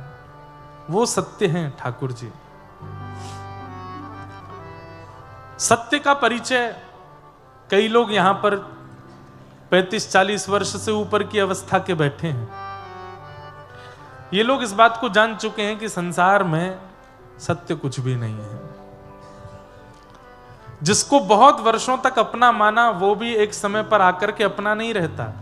वो सत्य हैं ठाकुर जी। सत्य का परिचय कई लोग यहां पर 35-40 वर्ष से ऊपर की अवस्था के बैठे हैं। ये लोग इस बात को जान चुके हैं कि संसार में सत्य कुछ भी नहीं है। जिसको बहुत वर्षों तक अपना माना, वो भी एक समय पर आकर के अपना नहीं रहता।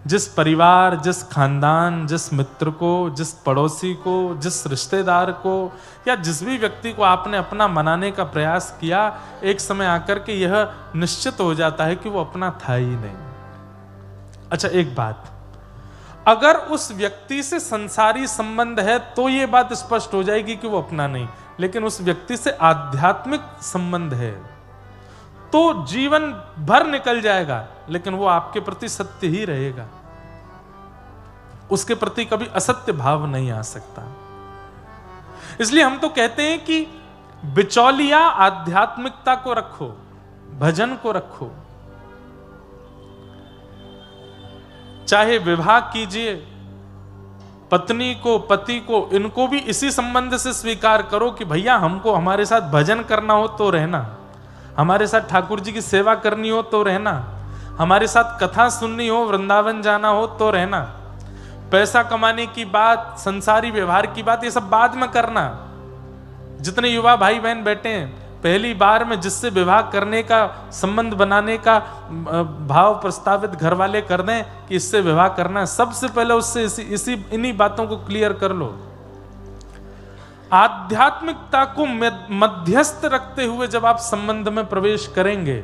जिस परिवार, जिस खानदान, जिस मित्र को, जिस पड़ोसी को, जिस रिश्तेदार को, या जिस भी व्यक्ति को आपने अपना मनाने का प्रयास किया, एक समय आकर के यह निश्चित हो जाता है कि वो अपना था ही नहीं। अच्छा, एक बात, अगर उस व्यक्ति से संसारी संबंध है तो ये बात स्पष्ट हो जाएगी कि वो अपना नहीं, लेकिन उस व्यक्ति से आध्यात्मिक संबंध है तो जीवन भर निकल जाएगा, लेकिन वो आपके प्रति सत्य ही रहेगा। उसके प्रति कभी असत्य भाव नहीं आ सकता। इसलिए हम तो कहते हैं कि बिचौलिया आध्यात्मिकता को रखो, भजन को रखो। चाहे विवाह कीजिए, पत्नी को, पति को, इनको भी इसी संबंध से स्वीकार करो कि भैया हमको हमारे साथ भजन करना हो तो रहना, हमारे साथ ठाकुर जी की सेवा करनी हो तो रहना, हमारे साथ कथा सुननी हो, वृंदावन जाना हो तो रहना। पैसा कमाने की बात, संसारी व्यवहार की बात, ये सब बाद में करना। जितने युवा भाई बहन बैठे हैं, पहली बार में जिससे विवाह करने का, संबंध बनाने का भाव प्रस्तावित घर वाले कर दें कि इससे विवाह करना है, सबसे पहले उससे इन्हीं बातों को क्लियर कर लो। आध्यात्मिकता को मध्यस्थ रखते हुए जब आप संबंध में प्रवेश करेंगे,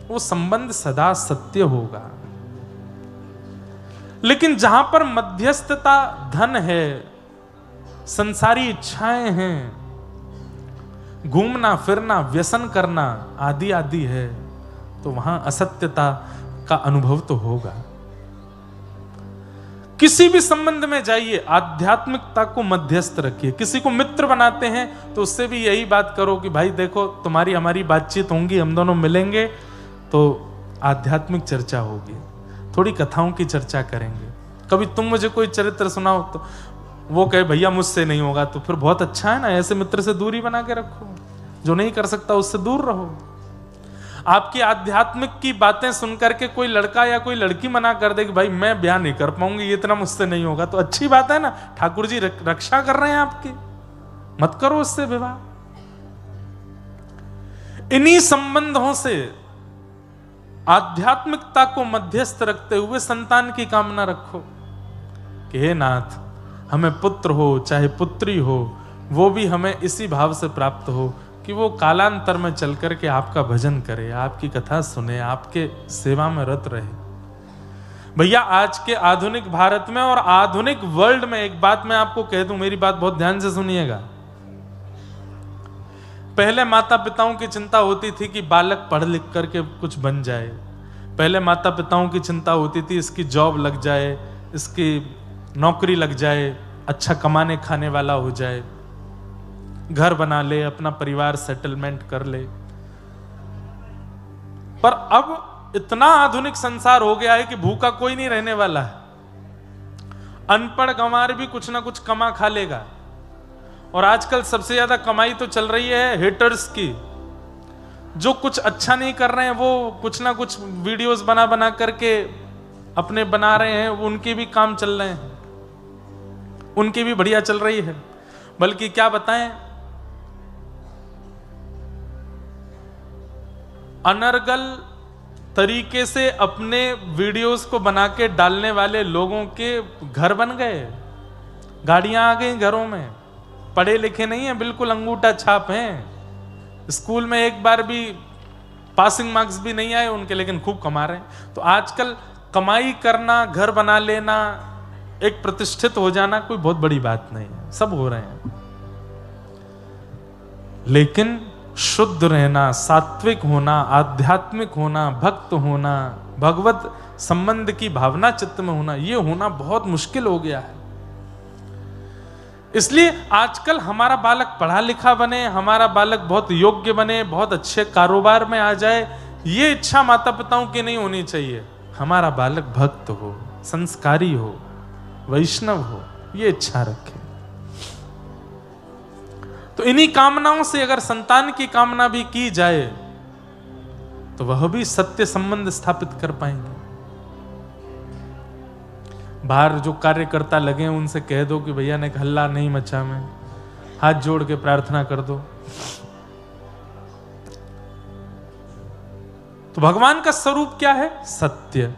वो संबंध सदा सत्य होगा। लेकिन जहां पर मध्यस्थता धन है, संसारी इच्छाएं हैं, घूमना फिरना, व्यसन करना आदि आदि है, तो वहां असत्यता का अनुभव तो होगा। किसी भी संबंध में जाइए, आध्यात्मिकता को मध्यस्थ रखिए। किसी को मित्र बनाते हैं तो उससे भी यही बात करो कि भाई देखो, तुम्हारी हमारी बातचीत होंगी, हम दोनों मिलेंगे तो आध्यात्मिक चर्चा होगी, थोड़ी कथाओं की चर्चा करेंगे। कभी तुम मुझे कोई चरित्र सुनाओ तो वो कहे भैया मुझसे नहीं होगा, तो फिर बहुत अच्छा है ना, ऐसे मित्र से दूरी बना के रखो। जो नहीं कर सकता उससे दूर रहो। आपकी आध्यात्मिक की बातें सुनकर के कोई लड़का या कोई लड़की मना कर दे कि भाई मैं ब्याह नहीं कर पाऊंगी, ये इतना मुझसे नहीं होगा, तो अच्छी बात है ना, ठाकुर जी रक्षा कर रहे हैं आपकी, मत करो उससे विवाह। इन्हीं संबंधों से आध्यात्मिकता को मध्यस्थ रखते हुए संतान की कामना रखो कि हे नाथ, हमें पुत्र हो चाहे पुत्री हो, वो भी हमें इसी भाव से प्राप्त हो कि वो कालांतर में चल करके आपका भजन करे, आपकी कथा सुने, आपके सेवा में रत रहे। भैया आज के आधुनिक भारत में और आधुनिक वर्ल्ड में एक बात मैं आपको कह दूं, मेरी बात बहुत ध्यान से सुनिएगा। पहले माता पिताओं की चिंता होती थी कि बालक पढ़ लिख करके कुछ बन जाए। पहले माता पिताओं की चिंता होती थी इसकी जॉब लग जाए, इसकी नौकरी लग जाए, अच्छा कमाने खाने वाला हो जाए, घर बना ले, अपना परिवार सेटलमेंट कर ले। पर अब इतना आधुनिक संसार हो गया है कि भूखा कोई नहीं रहने वाला है। अनपढ़ गंवार भी कुछ ना कुछ कमा खा लेगा। और आजकल सबसे ज्यादा कमाई तो चल रही है हेटर्स की, जो कुछ अच्छा नहीं कर रहे हैं वो कुछ ना कुछ वीडियोस बना बना करके अपने बना रहे हैं, उनके भी काम चल रहे हैं, उनकी भी बढ़िया चल रही है। बल्कि क्या बताएं, अनर्गल तरीके से अपने वीडियोस को बना के डालने वाले लोगों के घर बन गए, गाड़ियां आ गई घरों में, पढ़े लिखे नहीं है, बिल्कुल अंगूठा छाप हैं, स्कूल में एक बार भी पासिंग मार्क्स भी नहीं आए उनके, लेकिन खूब कमा रहे हैं। तो आजकल कमाई करना, घर बना लेना, एक प्रतिष्ठित हो जाना कोई बहुत बड़ी बात नहीं है, सब हो रहे हैं। लेकिन शुद्ध रहना, सात्विक होना, आध्यात्मिक होना, भक्त होना, भगवत संबंध की भावना चित्त में होना, ये होना बहुत मुश्किल हो गया है। इसलिए आजकल हमारा बालक पढ़ा लिखा बने, हमारा बालक बहुत योग्य बने, बहुत अच्छे कारोबार में आ जाए, ये इच्छा माता पिताओं की नहीं होनी चाहिए। हमारा बालक भक्त हो, संस्कारी हो, वैष्णव हो, ये इच्छा रखे। तो इन्हीं कामनाओं से अगर संतान की कामना भी की जाए तो वह भी सत्य संबंध स्थापित कर पाएंगे। बाहर जो कार्यकर्ता लगे उनसे कह दो कि भैया ने हल्ला नहीं मचा, में हाथ जोड़ के प्रार्थना कर दो। तो भगवान का स्वरूप क्या है? सत्य।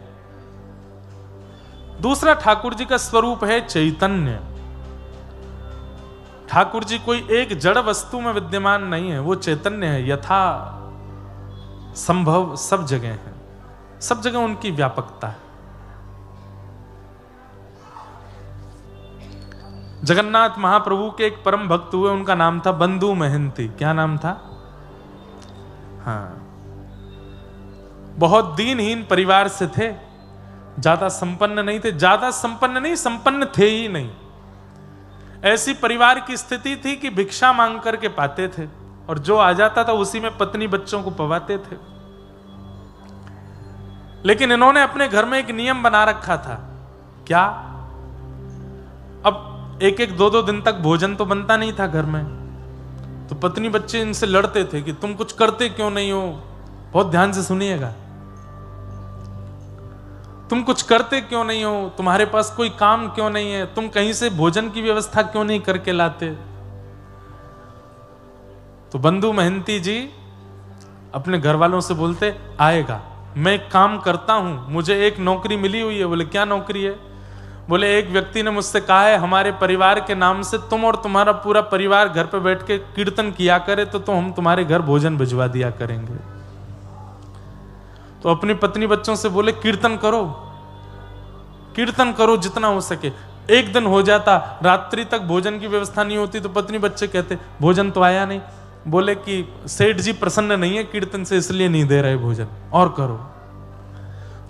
दूसरा ठाकुर जी का स्वरूप है चैतन्य। ठाकुर जी कोई एक जड़ वस्तु में विद्यमान नहीं है, वो चैतन्य है, यथा संभव सब जगह है, सब जगह उनकी व्यापकता है। जगन्नाथ महाप्रभु के एक परम भक्त हुए, उनका नाम था बंधु महंती। क्या नाम था? हाँ, बहुत दीनहीन परिवार से थे, ज्यादा संपन्न नहीं थे, ज्यादा संपन्न नहीं, संपन्न थे ही नहीं। ऐसी परिवार की स्थिति थी कि भिक्षा मांग करके पाते थे, और जो आ जाता था उसी में पत्नी बच्चों को पवाते थे। लेकिन इन्होंने अपने घर में एक नियम बना रखा था। क्या? अब एक एक दो दो दिन तक भोजन तो बनता नहीं था घर में, तो पत्नी बच्चे इनसे लड़ते थे कि तुम कुछ करते क्यों नहीं हो। बहुत ध्यान से सुनिएगा, तुम कुछ करते क्यों नहीं हो, तुम्हारे पास कोई काम क्यों नहीं है, तुम कहीं से भोजन की व्यवस्था क्यों नहीं करके लाते। तो बंधु महंती जी अपने घर वालों से बोलते, आएगा, मैं एक काम करता हूं, मुझे एक नौकरी मिली हुई है। बोले क्या नौकरी है? बोले एक व्यक्ति ने मुझसे कहा है हमारे परिवार के नाम से तुम और तुम्हारा पूरा परिवार घर पे बैठ के कीर्तन किया करे तो हम तुम्हारे घर भोजन भिजवा दिया करेंगे। तो अपनी पत्नी बच्चों से बोले कीर्तन करो, कीर्तन करो जितना हो सके। एक दिन हो जाता, रात्रि तक भोजन की व्यवस्था नहीं होती, तो पत्नी बच्चे कहते भोजन तो आया नहीं। बोले कि सेठ जी प्रसन्न नहीं है कीर्तन से, इसलिए नहीं दे रहे भोजन, और करो।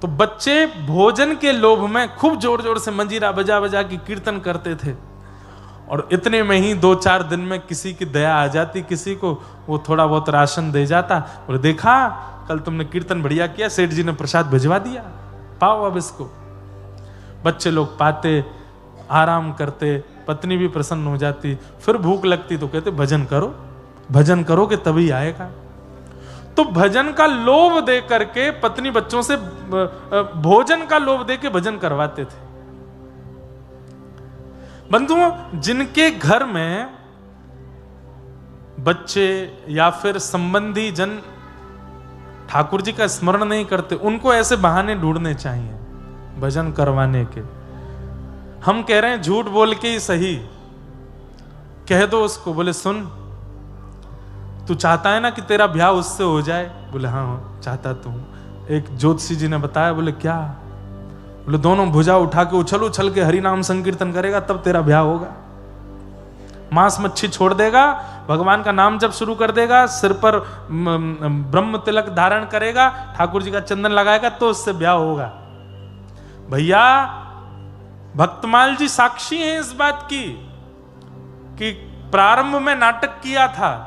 तो बच्चे भोजन के लोभ में खूब जोर जोर से मंजीरा बजा बजा के कीर्तन करते थे, और इतने में ही 2-4 दिन में किसी की दया आ जाती, किसी को वो थोड़ा बहुत राशन दे जाता। और देखा कल तुमने कीर्तन बढ़िया किया, सेठ जी ने प्रसाद भिजवा दिया, पाओ अब इसको। बच्चे लोग पाते, आराम करते, पत्नी भी प्रसन्न हो जाती। फिर भूख लगती तो कहते भजन करो, भजन करोगे तभी आएगा। तो भजन का लोभ दे करके पत्नी बच्चों से भोजन का लोभ दे के भजन करवाते थे। बंधुओं, जिनके घर में बच्चे या फिर संबंधी जन ठाकुर जी का स्मरण नहीं करते, उनको ऐसे बहाने ढूंढने चाहिए भजन करवाने के। हम कह रहे हैं झूठ बोल के ही सही, कह दो उसको, बोले सुन तू चाहता है ना कि तेरा ब्याह उससे हो जाए? बोले हाँ चाहता तो हूं। एक ज्योतिषी जी ने बताया। बोले क्या? बोले दोनों भुजा उठा के उछल उछल के हरि नाम संकीर्तन करेगा तब तेरा ब्याह होगा। मांस मच्छी छोड़ देगा, भगवान का नाम जब शुरू कर देगा, सिर पर ब्रह्म तिलक धारण करेगा, ठाकुर जी का चंदन लगाएगा, तो उससे ब्याह होगा। भैया भक्तमाल जी साक्षी हैं इस बात की कि प्रारंभ में नाटक किया था,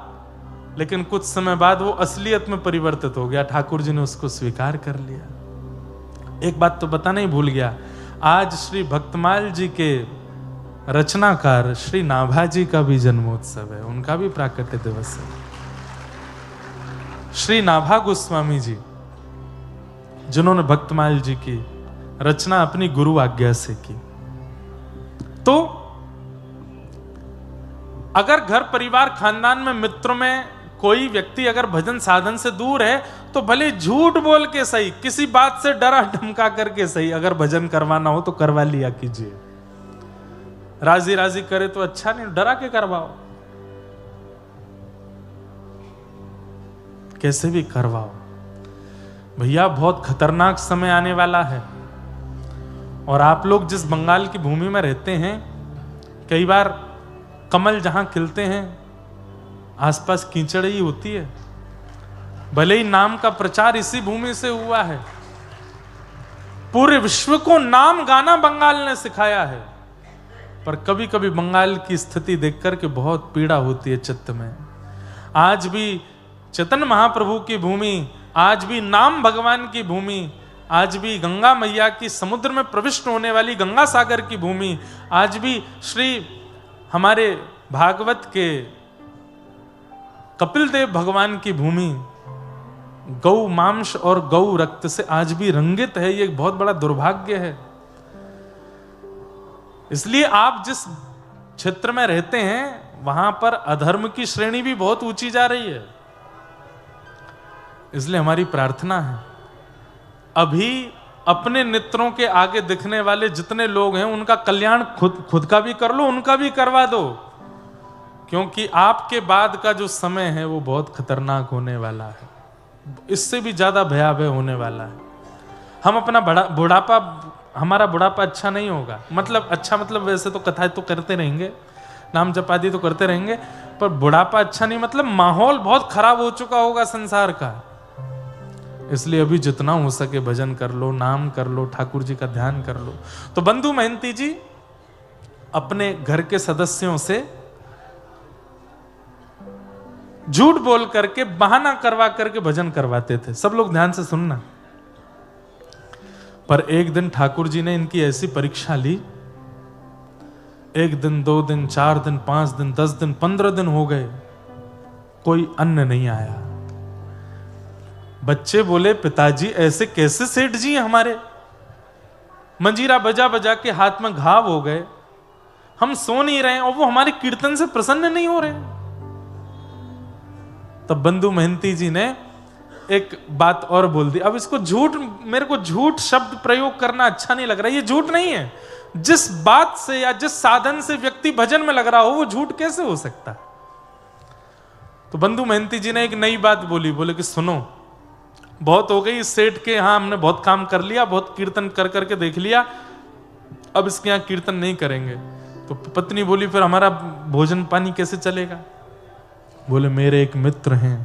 लेकिन कुछ समय बाद वो असलियत में परिवर्तित हो गया। ठाकुर जी ने उसको स्वीकार कर लिया। एक बात तो बताना ही भूल गया, आज श्री भक्तमाल जी के रचनाकार श्री नाभा जी का भी जन्मोत्सव है, उनका भी प्राकट्य दिवस है। श्री नाभा गोस्वामी जी, जिन्होंने भक्तमाल जी की रचना अपनी गुरु आज्ञा से की। तो अगर घर परिवार खानदान में मित्र में कोई व्यक्ति अगर भजन साधन से दूर है, तो भले झूठ बोल के सही, किसी बात से डरा धमका करके सही, अगर भजन करवाना हो तो करवा लिया कीजिए। राजी राजी करे तो अच्छा नहीं, डरा के करवाओ, कैसे भी करवाओ। भैया बहुत खतरनाक समय आने वाला है। और आप लोग जिस बंगाल की भूमि में रहते हैं, कई बार कमल जहां खिलते हैं आसपास कीचड़ ही होती है। भले ही नाम का प्रचार इसी भूमि से हुआ है, पूरे विश्व को नाम गाना बंगाल ने सिखाया है, पर कभी कभी बंगाल की स्थिति देख करके बहुत पीड़ा होती है चित्त में। आज भी चैतन्य महाप्रभु की भूमि, आज भी नाम भगवान की भूमि, आज भी गंगा मैया की समुद्र में प्रविष्ट होने वाली गंगा सागर की भूमि, आज भी श्री हमारे भागवत के कपिल देव भगवान की भूमि गौ मांस और गौ रक्त से आज भी रंगित है। ये बहुत बड़ा दुर्भाग्य है। इसलिए आप जिस क्षेत्र में रहते हैं वहां पर अधर्म की श्रेणी भी बहुत ऊंची जा रही है। इसलिए हमारी प्रार्थना है, अभी अपने नेत्रों के आगे दिखने वाले जितने लोग हैं उनका कल्याण खुद का भी कर लो, उनका भी करवा दो, क्योंकि आपके बाद का जो समय है वो बहुत खतरनाक होने वाला है, इससे भी ज्यादा भयावह होने वाला है। हम अपना बुढ़ापा, हमारा बुढ़ापा अच्छा नहीं होगा, मतलब अच्छा मतलब वैसे तो कथाएं तो करते रहेंगे, नाम जप आदि तो करते रहेंगे, पर बुढ़ापा अच्छा नहीं मतलब माहौल बहुत खराब हो चुका होगा संसार का। इसलिए अभी जितना हो सके भजन कर लो, नाम कर लो, ठाकुर जी का ध्यान कर लो। तो बंधु महंती जी अपने घर के सदस्यों से झूठ बोल करके, बहाना करवा करके भजन करवाते थे। सब लोग ध्यान से सुनना। पर एक दिन ठाकुर जी ने इनकी ऐसी परीक्षा ली, 1 दिन 2 दिन 4 दिन 5 दिन 10 दिन 15 दिन हो गए, कोई अन्न नहीं आया। बच्चे बोले, पिताजी ऐसे कैसे सेठ जी हमारे, मंजीरा बजा बजा के हाथ में घाव हो गए, हम सो नहीं रहे और वो हमारे कीर्तन से प्रसन्न नहीं हो रहे। तब बंधु महंती जी ने एक बात और बोल दी। अब इसको झूठ, मेरे को झूठ शब्द प्रयोग करना अच्छा नहीं लग रहा, ये झूठ नहीं है। जिस बात से या जिस साधन से व्यक्ति भजन में लग रहा हो वो झूठ कैसे हो सकता। तो बंधु महंती जी ने एक नई बात बोली, बोले कि सुनो, बहुत हो गई इस सेठ के यहाँ, हमने बहुत काम कर लिया, बहुत कीर्तन कर करके देख लिया, अब इसके यहाँ कीर्तन नहीं करेंगे। तो पत्नी बोली, फिर हमारा भोजन पानी कैसे चलेगा। बोले, मेरे एक मित्र हैं,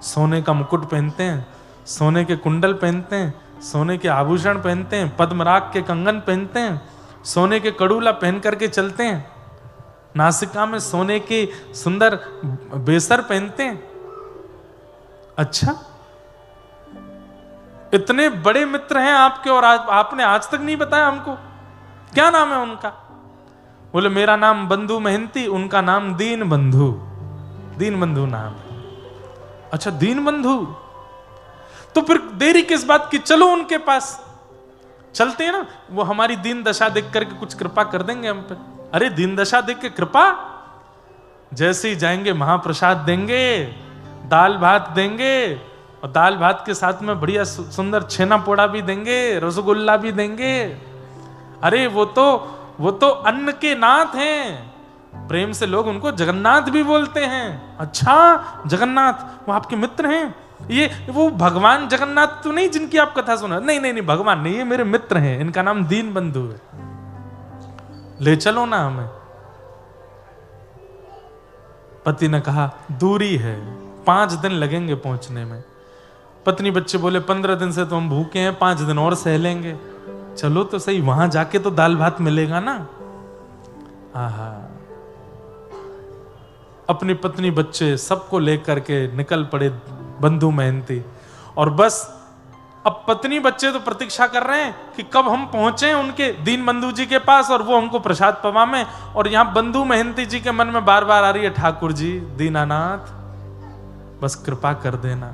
सोने का मुकुट पहनते हैं, सोने के कुंडल पहनते हैं, सोने के आभूषण पहनते हैं, पद्मराग के कंगन पहनते हैं, सोने के कड़ूला पहन करके चलते हैं, नासिका में सोने के सुंदर बेसर पहनते हैं। अच्छा, इतने बड़े मित्र हैं आपके और आपने आज तक नहीं बताया हमको, क्या नाम है उनका। बोले, मेरा नाम बंधु महंती, उनका नाम दीन बंधु, दीन बंधु नाम है। अच्छा, दीन बंधु, तो फिर देरी किस बात की, चलो उनके पास चलते हैं ना, वो हमारी दीन दशा देख करके कुछ कृपा कर देंगे हम पे। अरे दीन दशा देख के कृपा, जैसे ही जाएंगे महाप्रसाद देंगे, दाल भात देंगे, और दाल भात के साथ में बढ़िया सुंदर छेना पोड़ा भी देंगे, रसगुल्ला भी देंगे। अरे वो तो अन्न के नाथ हैं, प्रेम से लोग उनको जगन्नाथ भी बोलते हैं। अच्छा, जगन्नाथ, वो आपके मित्र हैं, ये वो भगवान जगन्नाथ तो नहीं जिनकी आप कथा सुना। नहीं नहीं नहीं, भगवान नहीं, ये मेरे मित्र हैं, इनका नाम दीन बंधु है, ले चलो ना हमें। पति ने कहा, दूरी है, 5 दिन लगेंगे पहुंचने में। पत्नी बच्चे बोले, 15 दिन से तो हम भूखे हैं, 5 दिन और सह लेंगे। चलो तो सही, वहां जाके तो दाल भात मिलेगा ना। आहा, अपनी पत्नी बच्चे सबको लेकर के निकल पड़े बंधु महंती। और बस अब पत्नी बच्चे तो प्रतीक्षा कर रहे हैं कि कब हम पहुंचे उनके दीन बंधु जी के पास और वो हमको प्रसाद पवाएं। और यहां बंधु महंती जी के मन में बार बार आ रही है, ठाकुर जी दीनानाथ, बस कृपा कर देना,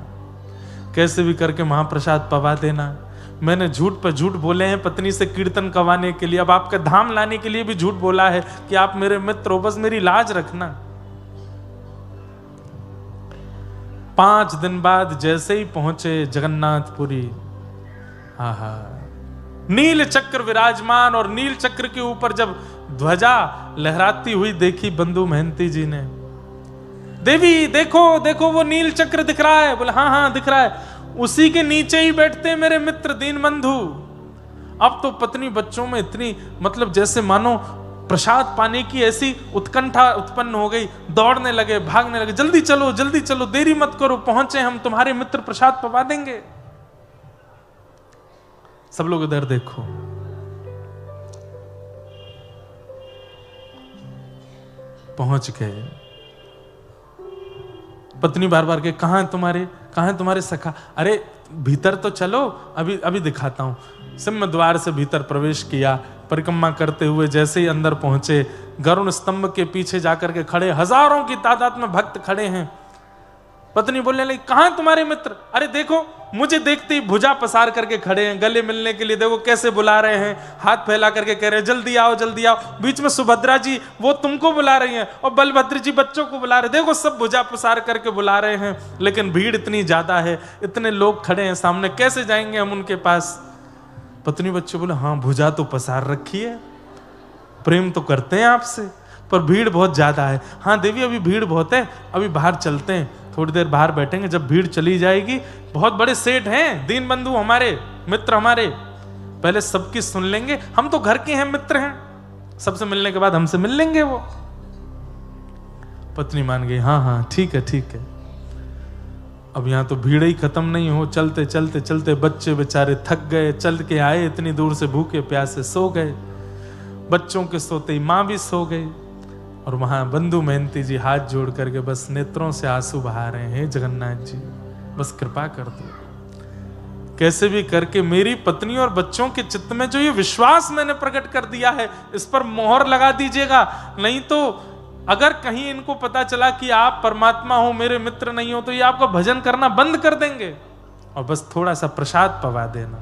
कैसे भी करके महाप्रसाद पवा देना। मैंने झूठ पर झूठ बोले हैं पत्नी से कीर्तन करवाने के लिए, अब आपके धाम लाने के लिए भी झूठ बोला है कि आप मेरे मित्र हो, बस मेरी लाज रखना। 5 दिन बाद जैसे ही पहुंचे जगन्नाथपुरी, आहा, नील चक्र विराजमान, और नील चक्र के ऊपर जब ध्वजा लहराती हुई देखी बंधु महंती जी ने, देवी देखो देखो वो नील चक्र दिख रहा है। बोले हाँ हाँ दिख रहा है, उसी के नीचे ही बैठते मेरे मित्र दीनबंधु। अब तो पत्नी बच्चों में इतनी मतलब जैसे मानो प्रसाद पाने की ऐसी उत्कंठा उत्पन्न हो गई, दौड़ने लगे, भागने लगे, जल्दी चलो, देरी मत करो, पहुंचे हम, तुम्हारे मित्र प्रसाद पवा देंगे। सब लोग इधर देखो, पहुंच गए। पत्नी बार बार के कहां है तुम्हारे सखा? अरे भीतर तो चलो, अभी दिखाता हूं। सिंह द्वार से भीतर प्रवेश किया, परिक्रमा करते हुए जैसे ही अंदर पहुंचे, गरुण स्तंभ के पीछे जाकर के खड़े, हजारों की तादाद में भक्त खड़े हैं। पत्नी बोलने लगी, कहां तुम्हारे मित्र? अरे देखो, मुझे देखते ही भुजा पसार करके खड़े हैं, गले मिलने के लिए, देखो कैसे बुला रहे हैं, हाथ फैला करके कह रहे हैं जल्दी आओ जल्दी आओ। बीच में सुभद्रा जी वो तुमको बुला रही हैं, और बलभद्र जी बच्चों को बुला रहे, देखो सब भुजा पसार करके बुला रहे हैं, लेकिन भीड़ इतनी ज्यादा है, इतने लोग खड़े हैं सामने, कैसे जाएंगे हम उनके पास? पत्नी बच्चे बोले, हाँ भुजा तो पसार रखी है, प्रेम तो करते हैं आपसे, पर भीड़ बहुत ज्यादा है। हाँ देवी अभी भीड़ बहुत है, अभी बाहर चलते हैं, थोड़ी देर बाहर बैठेंगे, जब भीड़ चली जाएगी, बहुत बड़े सेठ हैं दीनबंधु हमारे, मित्र हमारे, पहले सबकी सुन लेंगे, हम तो घर के हैं, मित्र हैं, सबसे मिलने के बाद हमसे मिल लेंगे वो। पत्नी मान गई, हाँ हाँ ठीक है। अब यहाँ तो भीड़ ही खत्म नहीं हो, चलते चलते चलते बच्चे बेचारे थक गए, चल के आए इतनी दूर से, भूखे प्यासे सो गए, बच्चों के सोते ही माँ भी सो गई, और वहां बंधु महंती जी हाथ जोड़ करके बस नेत्रों से आंसू बहा रहे हैं, जगन्नाथ जी बस कृपा कर दो, कैसे भी करके मेरी पत्नी और बच्चों के चित्त में जो ये विश्वास मैंने प्रकट कर दिया है, इस पर मोहर लगा दीजिएगा, नहीं तो अगर कहीं इनको पता चला कि आप परमात्मा हो, मेरे मित्र नहीं हो, तो ये आपका भजन करना बंद कर देंगे, और बस थोड़ा सा प्रसाद पवा देना।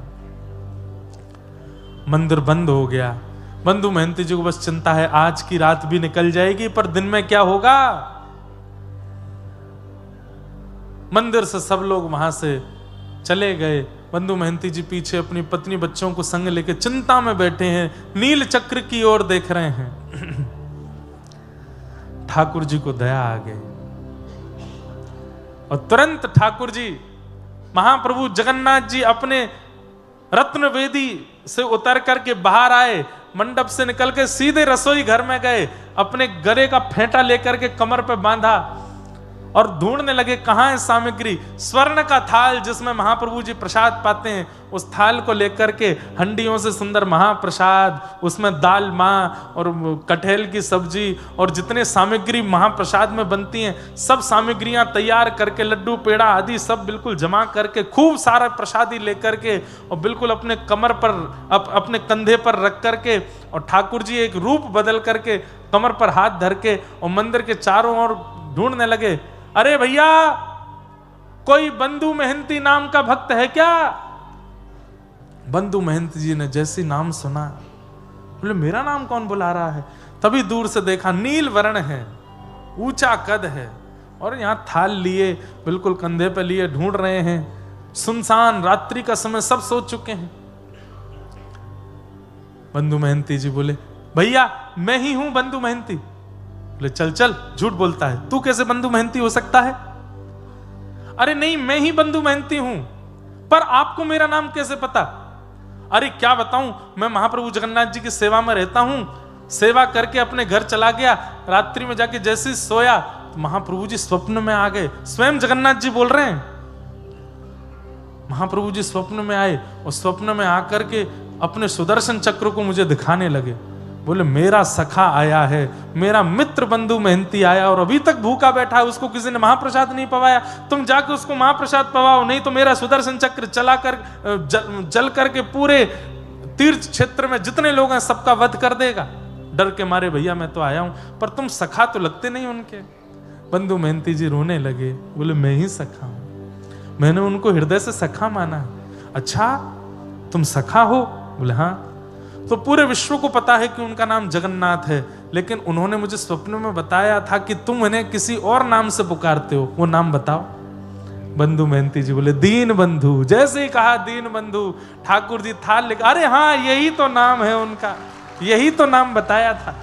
मंदिर बंद हो गया। बंधु महंती जी को बस चिंता है, आज की रात भी निकल जाएगी, पर दिन में क्या होगा? मंदिर से सब लोग वहां से चले गए, बंधु महंती जी पीछे अपनी पत्नी बच्चों को संग लेके चिंता में बैठे हैं, नील चक्र की ओर देख रहे हैं। ठाकुर जी को दया आ गई, और तुरंत ठाकुर जी, महाप्रभु जगन्नाथ जी अपने रत्न वेदी से उतर करके बाहर आए, मंडप से निकल के सीधे रसोई घर में गए, अपने गले का फेंटा लेकर के कमर पे बांधा, और ढूंढने लगे कहां है सामग्री। स्वर्ण का थाल जिसमें महाप्रभु जी प्रसाद पाते हैं, उस थाल को लेकर के हंडियों से सुंदर महाप्रसाद, उसमें दाल माँ और कटहल की सब्जी और जितने सामग्री महाप्रसाद में बनती हैं, सब सामग्रियां तैयार करके, लड्डू पेड़ा आदि सब बिल्कुल जमा करके, खूब सारा प्रसादी लेकर के, और बिल्कुल अपने कमर पर अपने कंधे पर रख करके, और ठाकुर जी एक रूप बदल करके कमर पर हाथ धर के, और मंदिर के चारों ओर ढूंढने लगे, अरे भैया कोई बंधु महंती नाम का भक्त है क्या? बंधु महंती जी ने जैसे नाम सुना, बोले मेरा नाम कौन बुला रहा है? तभी दूर से देखा, नील वर्ण है, ऊंचा कद है, और यहां थाल लिए, बिल्कुल कंधे पे लिए ढूंढ रहे हैं। सुनसान रात्रि का समय, सब सो चुके हैं। बंधु महंती जी बोले, भैया मैं ही हूं बंधु महंती। बोले चल चल, झूठ बोलता है, तू कैसे बंधु महंती हो सकता है? अरे नहीं, मैं ही बंधु महंती हूं, पर आपको मेरा नाम कैसे पता? अरे क्या बताऊं, मैं महाप्रभु जगन्नाथ जी की सेवा में रहता हूं, सेवा करके अपने घर चला गया, रात्रि में जाके जैसे ही सोया तो महाप्रभु जी स्वप्न में आ गए। स्वयं जगन्नाथ जी बोल रहे हैं, महाप्रभु जी स्वप्न में आए, और स्वप्न में आकर के अपने सुदर्शन चक्र को मुझे दिखाने लगे। बोले मेरा सखा आया है, मेरा मित्र बंधु महंती आया, और अभी तक भूखा बैठा है, उसको किसी ने महाप्रसाद नहीं पवाया, तुम जाके उसको महाप्रसाद पवाओ, नहीं तो मेरा सुदर्शन चक्र चला कर जल करके पूरे तीर्थ क्षेत्र में जितने लोग हैं सबका वध कर देगा। डर के मारे भैया मैं तो आया हूं, पर तुम सखा तो लगते नहीं उनके। बंधु महंती जी रोने लगे, बोले मैं ही सखा हूं, मैंने उनको हृदय से सखा माना है। अच्छा तुम सखा हो? बोले हाँ। तो पूरे विश्व को पता है कि उनका नाम जगन्नाथ है, लेकिन उन्होंने मुझे स्वप्न में बताया था कि तुम इन्हें किसी और नाम से पुकारते हो, वो नाम बताओ। बंधु मेहंती जी बोले दीन बंधु। जैसे ही कहा दीन बंधु, ठाकुर जी थाल लेकर, अरे हाँ यही तो नाम है उनका, यही तो नाम बताया था।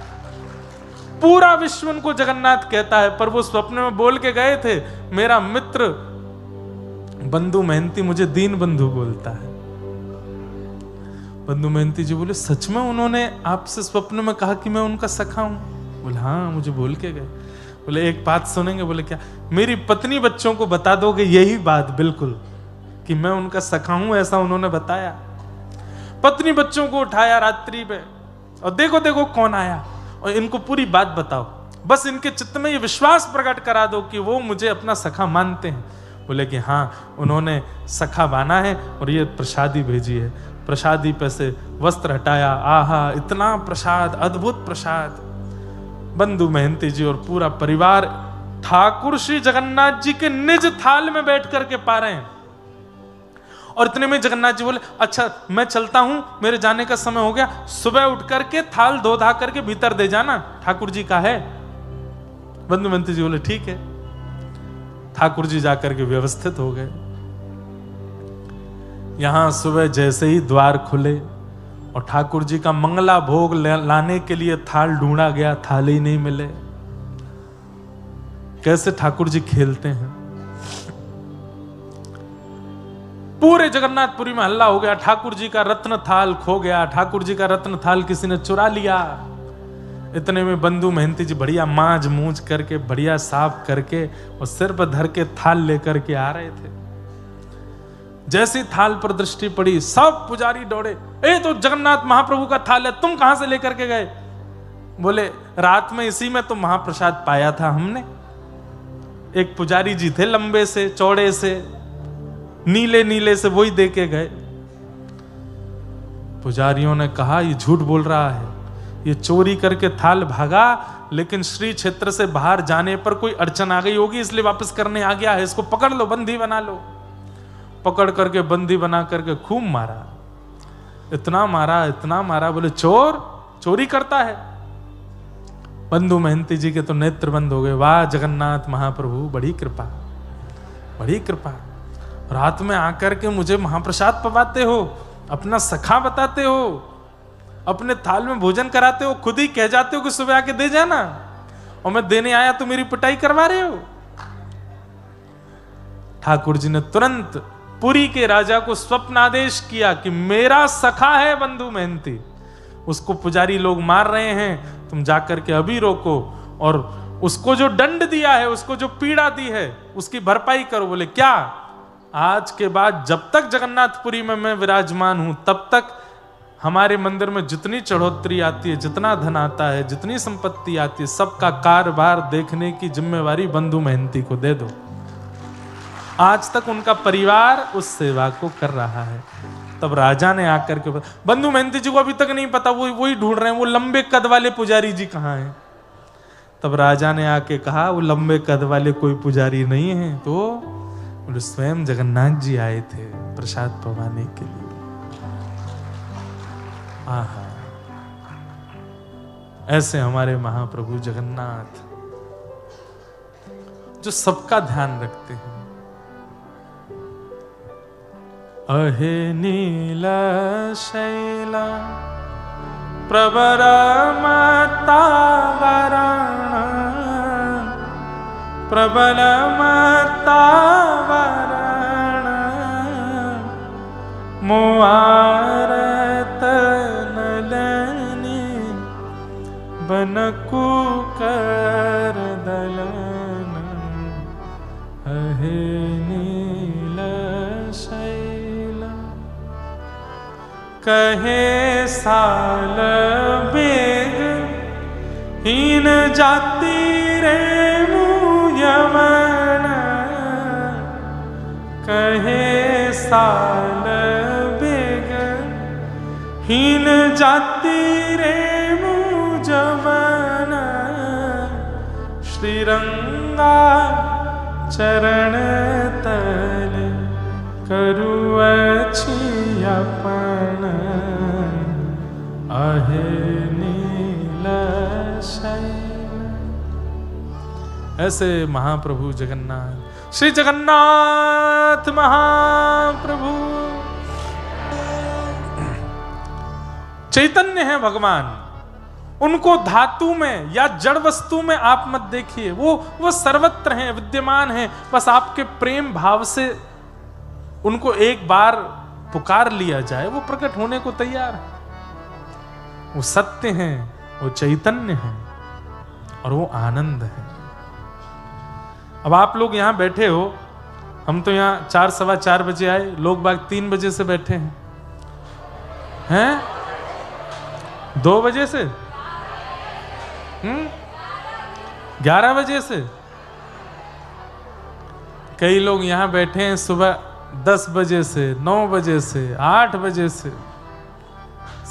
पूरा विश्व उनको जगन्नाथ कहता है, पर वो स्वप्न में बोल के गए थे, मेरा मित्र बंधु मेहंती मुझे दीन बंधु बोलता है। बंधु मेहंती जी बोले सच में उन्होंने आपसे स्वप्न में कहा कि मैं उनका सखा हूं? बोले हाँ मुझे बोल के गए। बोले एक बात सुनेंगे? बोले क्या? मेरी पत्नी बच्चों को बता दोगे यही बात बिल्कुल कि मैं उनका सखा हूं, ऐसा उन्होंने बताया। पत्नी बच्चों को उठाया रात्रि में और देखो देखो कौन आया, और इनको पूरी बात बताओ, बस इनके चित्त में ये विश्वास प्रकट करा दो कि वो मुझे अपना सखा मानते हैं। बोले कि हाँ उन्होंने सखा माना है और ये प्रसादी भेजी है। प्रसादी पे से वस्त्र हटाया, आहा इतना प्रसाद, अद्भुत प्रसाद। बंधु मेहंती जी और पूरा परिवार ठाकुर श्री जगन्नाथ जी के निज थाल में बैठ करके पा रहे हैं। और इतने में जगन्नाथ जी बोले अच्छा मैं चलता हूं, मेरे जाने का समय हो गया, सुबह उठ करके थाल धो धा करके भीतर दे जाना, ठाकुर जी का है। बंधु मेहंती जी बोले ठीक है। ठाकुर जी जाकर के व्यवस्थित हो गए। यहां सुबह जैसे ही द्वार खुले और ठाकुर जी का मंगला भोग लाने के लिए थाल ढूंढा गया, थाल ही नहीं मिले। कैसे ठाकुर जी खेलते हैं। पूरे जगन्नाथपुरी में हल्ला हो गया, ठाकुर जी का रत्न थाल खो गया, ठाकुर जी का रत्न थाल किसी ने चुरा लिया। इतने में बंधु मेहंती जी बढ़िया मांज मूंज करके, बढ़िया साफ करके और सिर पर धर के थाल लेकर के आ रहे थे। जैसी थाल पर दृष्टि पड़ी सब पुजारी दौड़े, ए तो जगन्नाथ महाप्रभु का थाल है, तुम कहां से लेकर के गए? बोले रात में इसी में तो महाप्रसाद पाया था हमने। एक पुजारी जी थे लंबे से चौड़े से, नीले नीले से, वही दे के गए। पुजारियों ने कहा ये झूठ बोल रहा है, ये चोरी करके थाल भागा, लेकिन श्री क्षेत्र से बाहर जाने पर कोई अड़चन आ गई होगी इसलिए वापस करने आ गया है, इसको पकड़ लो, बंदी बना लो। पकड़ करके बंदी बना करके खूब मारा, इतना मारा इतना मारा। बोले चोर चोरी करता है। बंधु मेहंती जी के तो नेत्र बंद हो गए। वाह जगन्नाथ महाप्रभु, बड़ी कृपा, बड़ी कृपा। रात में आकर के मुझे महाप्रसाद पवाते हो, अपना सखा बताते हो, अपने थाल में भोजन कराते हो, खुद ही कह जाते हो कि सुबह आके दे जाना, और मैं देने आया तो मेरी पिटाई करवा रहे हो। ठाकुर जी ने तुरंत पुरी के राजा को स्वप्न आदेश किया कि मेरा सखा है बंधु मेहंती, उसको पुजारी लोग मार रहे हैं, तुम जाकर के अभी रोको और उसको जो दंड दिया है, उसको जो पीड़ा दी है, उसकी भरपाई करो। बोले क्या? आज के बाद जब तक जगन्नाथपुरी में मैं विराजमान हूं तब तक हमारे मंदिर में जितनी चढ़ोतरी आती है, जितना धन आता है, जितनी संपत्ति आती है, सबका कारभार देखने की जिम्मेवारी बंधु मेहंती को दे दो। आज तक उनका परिवार उस सेवा को कर रहा है। तब राजा ने आकर के, बंधु मेहंती जी को अभी तक नहीं पता, वही ढूंढ रहे हैं वो लंबे कद वाले पुजारी जी कहाँ हैं। तब राजा ने आके कहा वो लंबे कद वाले कोई पुजारी नहीं है, तो स्वयं जगन्नाथ जी आए थे प्रसाद पवाने के लिए। आहा, ऐसे हमारे महाप्रभु जगन्नाथ जो सबका ध्यान रखते हैं। अहे नीला शैला प्रवर मतावरण प्रबल मतावरण मुआरत नलनी बनकु कर दलन अहे नील शैला कहे साल बेग हीन जाति रे यमन कहे साल बेग हीन जाति रे मुजमन श्रीरंगा चरण तल करु अपन आहे नील शैल। ऐसे महाप्रभु जगन्नाथ श्री जगन्नाथ महाप्रभु चैतन्य है भगवान। उनको धातु में या जड़ वस्तु में आप मत देखिए, वो सर्वत्र हैं, विद्यमान हैं। बस आपके प्रेम भाव से उनको एक बार पुकार लिया जाए, वो प्रकट होने को तैयार है। वो सत्य हैं, वो चैतन्य हैं और वो आनंद है। अब आप लोग यहां बैठे हो, हम तो यहां 4 सवा 4 बजे आए, लोग बाग 3 बजे से बैठे हैं 2 बजे से 11 बजे से। कई लोग यहां बैठे हैं सुबह 10 बजे से, 9 बजे से, 8 बजे से।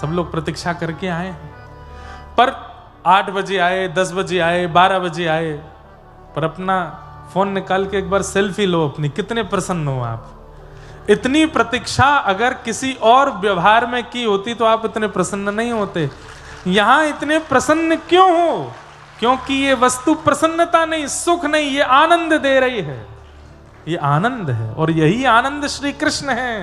सब लोग प्रतीक्षा करके आए हैं, पर 8 बजे आए, 10 बजे आए, 12 बजे आए, पर अपना फोन निकाल के एक बार सेल्फी लो अपनी, कितने प्रसन्न हो आप। इतनी प्रतीक्षा अगर किसी और व्यवहार में की होती तो आप इतने प्रसन्न नहीं होते। यहां इतने प्रसन्न क्यों हो? क्योंकि ये वस्तु प्रसन्नता नहीं, सुख नहीं, ये आनंद दे रही है। ये आनंद है और यही आनंद श्री कृष्ण है।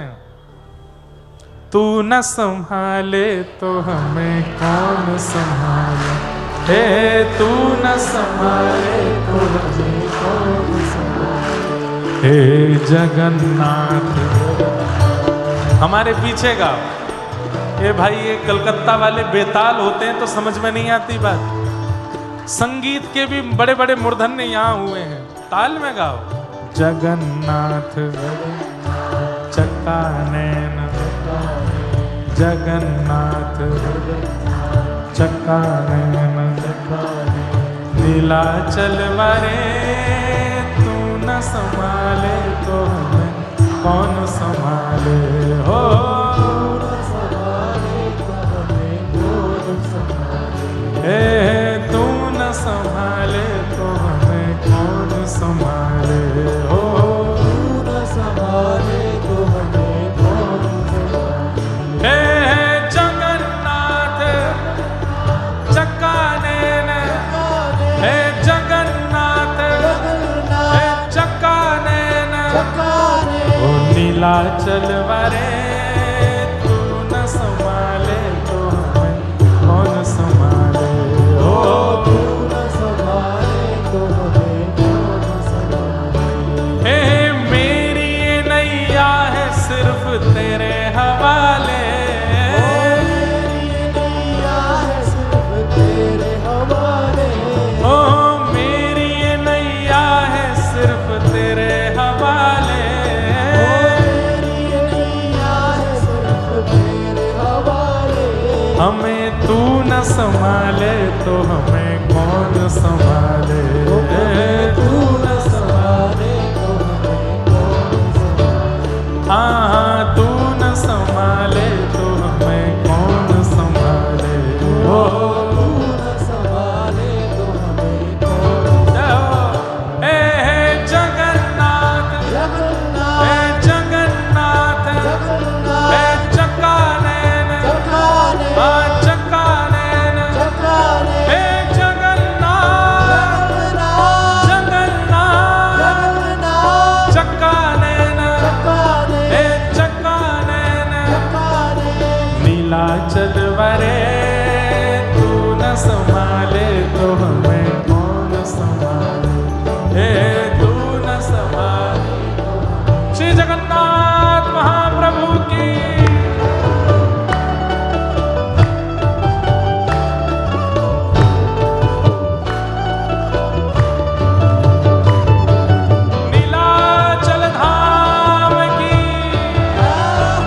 तू न संभाले तो हमें कौन संभाले, हे तू न संभाले तो हमें कौन संभाले, हे जगन्नाथ। हमारे पीछे गाओ। ये भाई ये कलकत्ता वाले बेताल होते हैं तो समझ में नहीं आती बात। संगीत के भी बड़े बड़े मूर्धन्य यहाँ हुए हैं, ताल में गाओ। जगन्नाथ चक्कानैन, जगन्नाथ चक्कानैन, नीलाचल मारे तू न संभाले तो हमें कौन संभाले, हो तू न संभाले तो हमें कौन संभाले, हो तू न संभाले तो हमें कौन संभाले, हे जगन्नाथ चक्कानैन, हे जगन्नाथ हे चक्कानैन, ओ नीलाचल वारे तू न संभाले तो हमें कौन संभाले, तेरे हवाले, तेरे हवाले, ओ मेरी ये नैया है सिर्फ तेरे हवाले, मेरी ये नैया है सिर्फ तेरे हवाले। हमें तू न संभाले तो हमें कौन संभाले, तू न संभाले तो हमें कौन संभाले, हाँ तू न संभाले तो हमें कौन संभाले, हो तू न संभाले तो हमें कौन संभाले, हे जगन्नाथ हे जगन्नाथ हे चक्कानैन, हाँ चक्कानैन, हे जगन्नाथ जगन्नाथ चक्कानैन, हे चक्कानैन, नीलाचल वारे तू न संभाले तो हमें कौन संभाले, हे तू न संभाले। श्री जगन्नाथ महाप्रभु की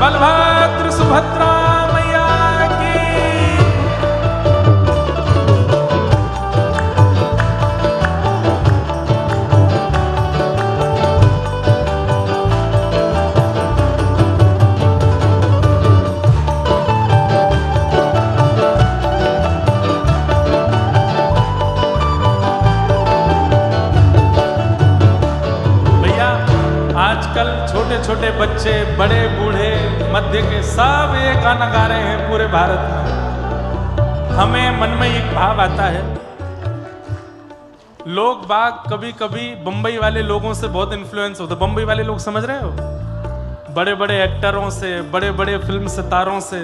बलभद्र सुभद्रा मैया की। भैया आजकल छोटे छोटे बच्चे, बड़े बूढ़े, मध्य के सब ये गाना गा रहे हैं पूरे भारत में। हमें मन में एक भाव आता है लोग बाग कभी कभी बंबई वाले लोगों से बहुत इन्फ्लुएंस होते, बंबई वाले लोग समझ रहे हो, बड़े बड़े एक्टरों से, बड़े बड़े फिल्म सितारों से,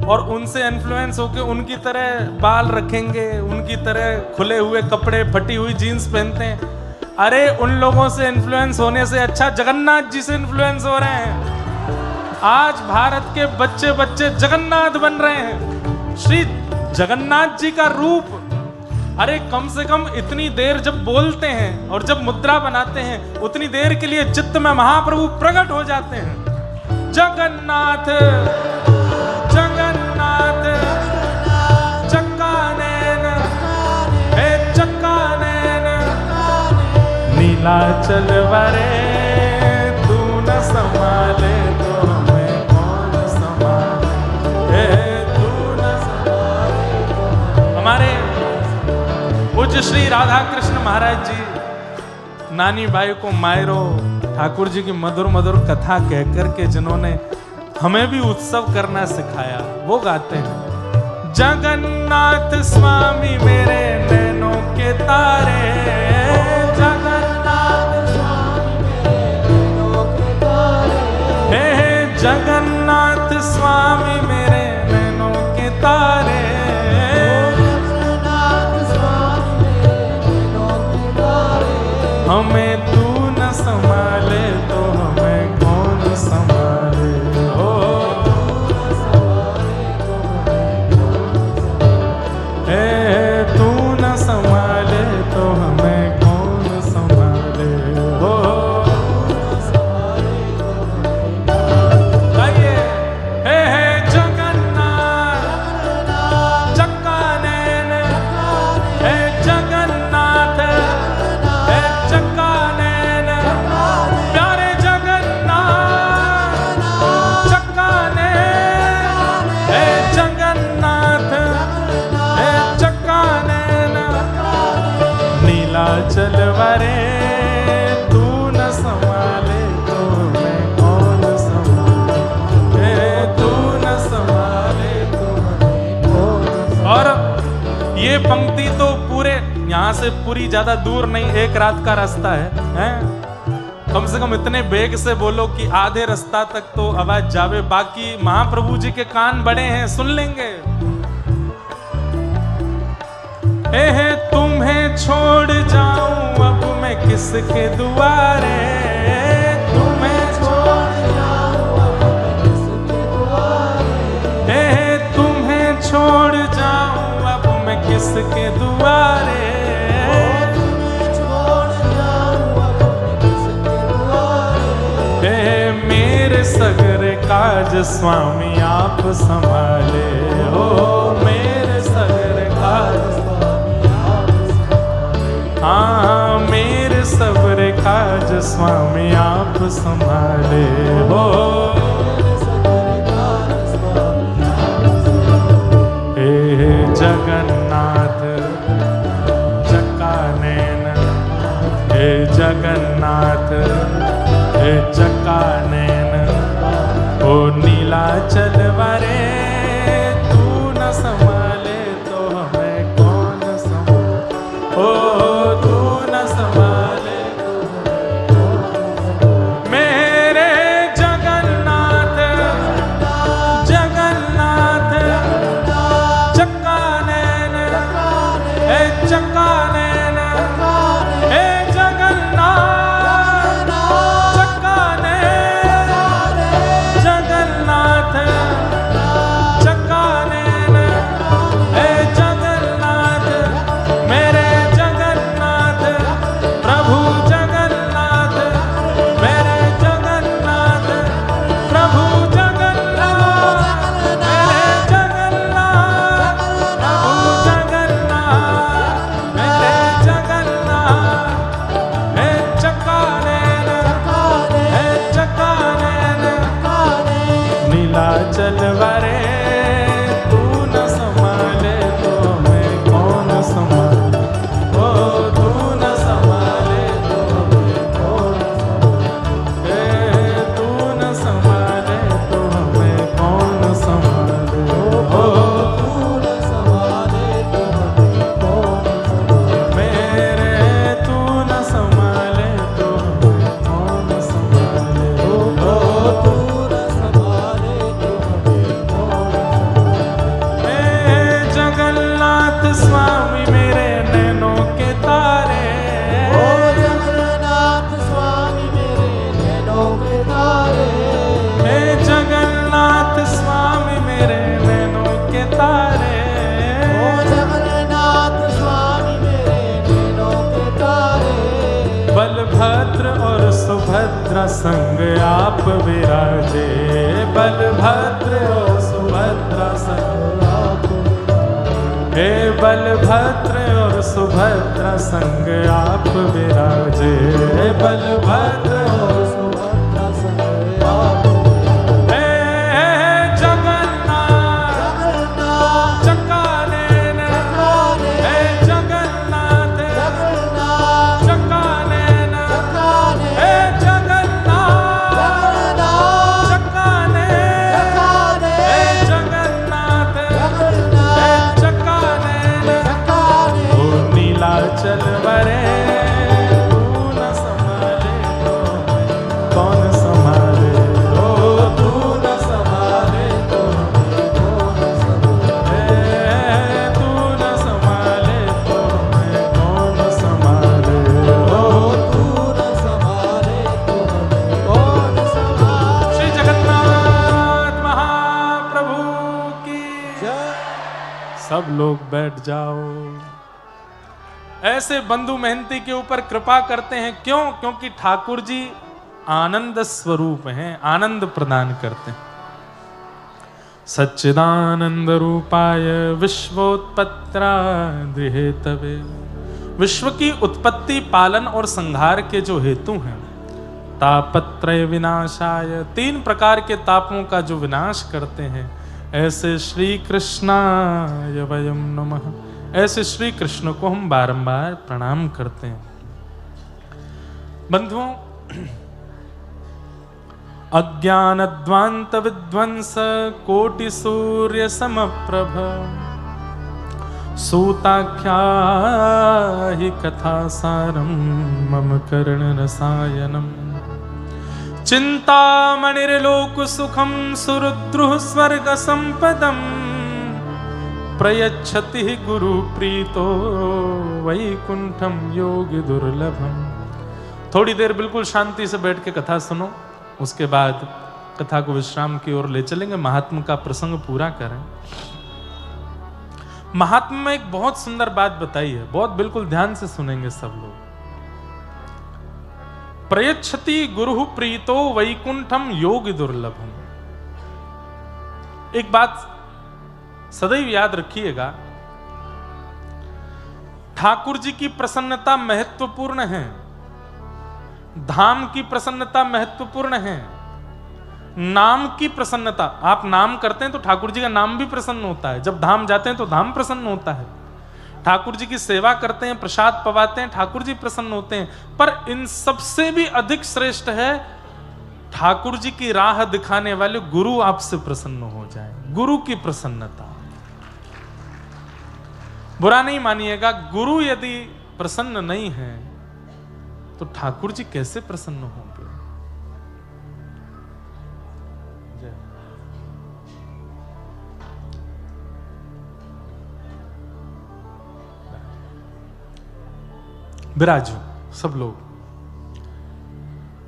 और उनसे इन्फ्लुएंस होके उनकी तरह बाल रखेंगे, उनकी तरह खुले हुए कपड़े, फटी हुई जीन्स पहनते हैं। अरे उन लोगों से इन्फ्लुएंस होने से अच्छा जगन्नाथ जी से इन्फ्लुएंस हो रहे हैं। आज भारत के बच्चे बच्चे जगन्नाथ बन रहे हैं, श्री जगन्नाथ जी का रूप। अरे कम से कम इतनी देर जब बोलते हैं और जब मुद्रा बनाते हैं, उतनी देर के लिए चित्त में महाप्रभु प्रकट हो जाते हैं। जगन्नाथ जगन्नाथ चक्कानैन, हे चक्कानैन, नीलाचल वरे तू न संभाले तो हमें कौन संभाले, तू न संभाले। हमारे पूज्य श्री राधा कृष्ण महाराज जी नानी बाई को मायरो ठाकुर जी की मधुर मधुर कथा कह करके जिन्होंने हमें भी उत्सव करना सिखाया, वो गाते हैं। जगन्नाथ स्वामी मेरे नैनों के तारे, जगन्नाथ स्वामी मेरे नैनों के तारे, हे जगन्नाथ स्वामी मेरे नैनों के तारे, हमें तू न संभाले तो हमें कौन संभाले, हो तू न संभाले तो हमें कौन संभाले, हो गाइए। हे जगन्नाथ चक्कानैन, हे जगन्नाथ चक्कानैन, प्यारे जगन्नाथ चक्कानैन, हे जगन्नाथ हे चक्कानैन, नीलाचल वरे तू न संभाले तो हमें कौन संभाले, तू न संभाले तो हमें कौन। और ये पंक्ति तो पूरे यहाँ से पूरी ज्यादा दूर नहीं, एक रात का रास्ता है? कम से कम इतने बेग से बोलो कि आधे रास्ता तक तो आवाज जावे, बाकी महाप्रभु जी के कान बड़े हैं, सुन लेंगे। हे तुम्हें छोड़ जाऊं अब मैं किसके दुआरे, तुम्हें छोड़ जाऊं अब मैं किसके दुआरे, हे तुम्हें छोड़ जाऊं अब मैं किसके दुआरे, मेरे सगरे काज स्वामी आप संभाले, हो मेरे सगरे काज स्वामी आप संभाले, हाँ मेरे सगरे काज स्वामी आप संभाले, हो हे जगन्नाथ चक्कानैन, हे जगन्नाथ हे चक्कानैन, ओ नीलाचल वरे तू न संभाले तो हमें कौन संभाले, ओ तू न संभाले तो हमें कौन। मेरे जगन्नाथ जगन्नाथ चक्कानैन, हे चक्कानैन, हे जगन्नाथ चक्कानैन, सुभद्रा संग आप विराजे, बलभद्र और सुभद्रा संग आप, हे बलभद्र और सुभद्रा संग आप विराजे, बलभद्र और सुभद्रा संग आप, सब लोग बैठ जाओ। ऐसे बंधु मेहनती के ऊपर कृपा करते हैं, क्यों? क्योंकि ठाकुर जी आनंद स्वरूप हैं, आनंद प्रदान करते हैं। सच्चिदानंद रूपाय विश्वोत्पत्त्यादि हेतवे, विश्व की उत्पत्ति, पालन और संहार के जो हेतु हैं, तापत्रय विनाशाय, 3 प्रकार के तापों का जो विनाश करते हैं, ऐसे श्री कृष्णाय वयं नमः, ऐसे श्री कृष्ण को हम बारंबार प्रणाम करते हैं। बंधुओं, अज्ञानध्वांत विध्वंस कोटि सूर्य समप्रभ, सूताख्या हि कथासारं मम कर्ण रसायनम्, चिंतामणिर्लोक सुखम सुरुद्रुः स्वर्ग संपदम, प्रयच्छति गुरु प्रीतो वैकुंठम योगी दुर्लभम। थोड़ी देर बिल्कुल शांति से बैठ के कथा सुनो, उसके बाद कथा को विश्राम की ओर ले चलेंगे, महात्मा का प्रसंग पूरा करें। महात्मा में एक बहुत सुंदर बात बताई है, बहुत बिल्कुल ध्यान से सुनेंगे सब लोग। प्रयच्छति गुरु प्रीतो वैकुंठम योगी दुर्लभम। एक बात सदैव याद रखिएगा, ठाकुर जी की प्रसन्नता महत्वपूर्ण है, धाम की प्रसन्नता महत्वपूर्ण है, नाम की प्रसन्नता। आप नाम करते हैं तो ठाकुर जी का नाम भी प्रसन्न होता है, जब धाम जाते हैं तो धाम प्रसन्न होता है, ठाकुर जी की सेवा करते हैं, प्रसाद पवाते हैं, ठाकुर जी प्रसन्न होते हैं। पर इन सबसे भी अधिक श्रेष्ठ है ठाकुर जी की राह दिखाने वाले गुरु आपसे प्रसन्न हो जाए, गुरु की प्रसन्नता। बुरा नहीं मानिएगा, गुरु यदि प्रसन्न नहीं है तो ठाकुर जी कैसे प्रसन्न होंगे? विराजो सब लोग।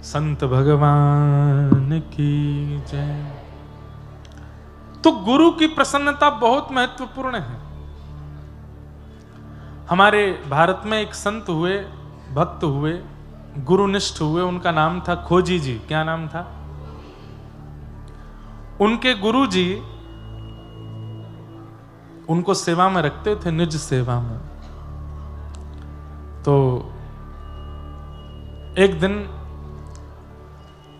संत भगवान की जय। तो गुरु की प्रसन्नता बहुत महत्वपूर्ण है। हमारे भारत में एक संत हुए, भक्त हुए, गुरुनिष्ठ हुए, उनका नाम था खोजी जी। क्या नाम था? उनके गुरु जी उनको सेवा में रखते थे, निज सेवा में। तो एक दिन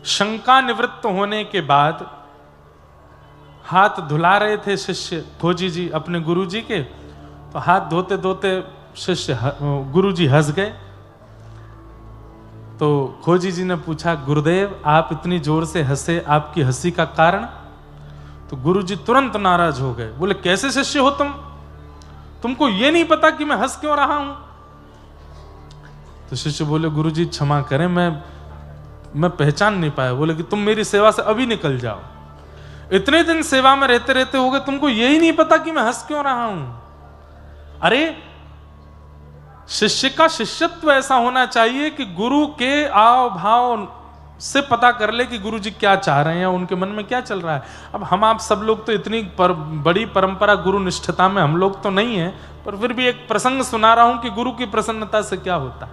शंका निवृत्त होने के बाद हाथ धुला रहे थे शिष्य खोजी जी अपने गुरु जी के। तो हाथ धोते धोते शिष्य गुरु जी हंस गए। तो खोजी जी ने पूछा, गुरुदेव आप इतनी जोर से हंसे, आपकी हंसी का कारण? तो गुरु जी तुरंत नाराज हो गए। बोले, कैसे शिष्य हो तुम? तुमको ये नहीं पता कि मैं हंस क्यों रहा हूं? तो शिष्य बोले, गुरु जी क्षमा करें, मैं पहचान नहीं पाया। बोले कि तुम मेरी सेवा से अभी निकल जाओ। इतने दिन सेवा में रहते रहते हो गए, तुमको यही नहीं पता कि मैं हंस क्यों रहा हूं? अरे शिष्य का शिष्यत्व ऐसा होना चाहिए कि गुरु के आव भाव से पता कर ले कि गुरु जी क्या चाह रहे हैं, उनके मन में क्या चल रहा है। अब हम आप सब लोग तो इतनी बड़ी परंपरा गुरु निष्ठता में हम लोग तो नहीं है, पर फिर भी एक प्रसंग सुना रहा हूं कि गुरु की प्रसन्नता से क्या होता है।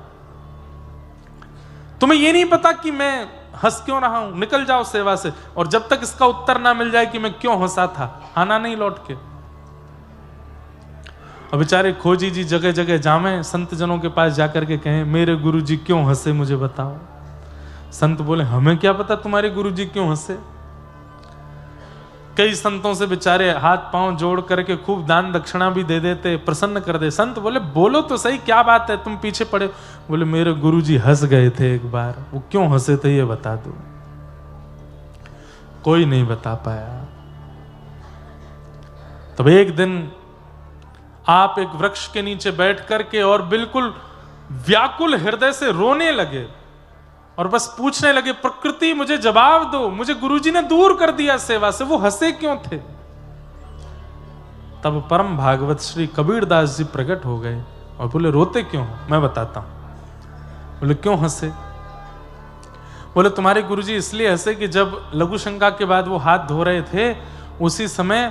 तुम्हें ये नहीं पता कि मैं हंस क्यों रहा हूं, निकल जाओ सेवा से। और जब तक इसका उत्तर ना मिल जाए कि मैं क्यों हंसा था, आना नहीं लौट के। अब बेचारे खोजी जी जगह जगह जामे, संत जनों के पास जाकर के कहें मेरे गुरु जी क्यों हंसे, मुझे बताओ। संत बोले हमें क्या पता तुम्हारे गुरु जी क्यों हंसे। कई संतों से बेचारे हाथ पांव जोड़ करके खूब दान दक्षिणा भी दे देते, प्रसन्न कर दे। संत बोले बोलो तो सही क्या बात है, तुम पीछे पड़े। बोले मेरे गुरुजी हंस गए थे एक बार, वो क्यों हंसे थे ये बता दो। कोई नहीं बता पाया। तब एक दिन आप एक वृक्ष के नीचे बैठ करके और बिल्कुल व्याकुल हृदय से रोने लगे और बस पूछने लगे प्रकृति मुझे जवाब दो, मुझे गुरुजी ने दूर कर दिया सेवा से, वो हंसे क्यों थे। तब परम भागवत श्री कबीरदास जी प्रकट हो गए और बोले रोते क्यों हो, मैं बताता हूं। बोले क्यों हंसे। बोले तुम्हारे गुरुजी इसलिए हंसे कि जब लघु शंका के बाद वो हाथ धो रहे थे, उसी समय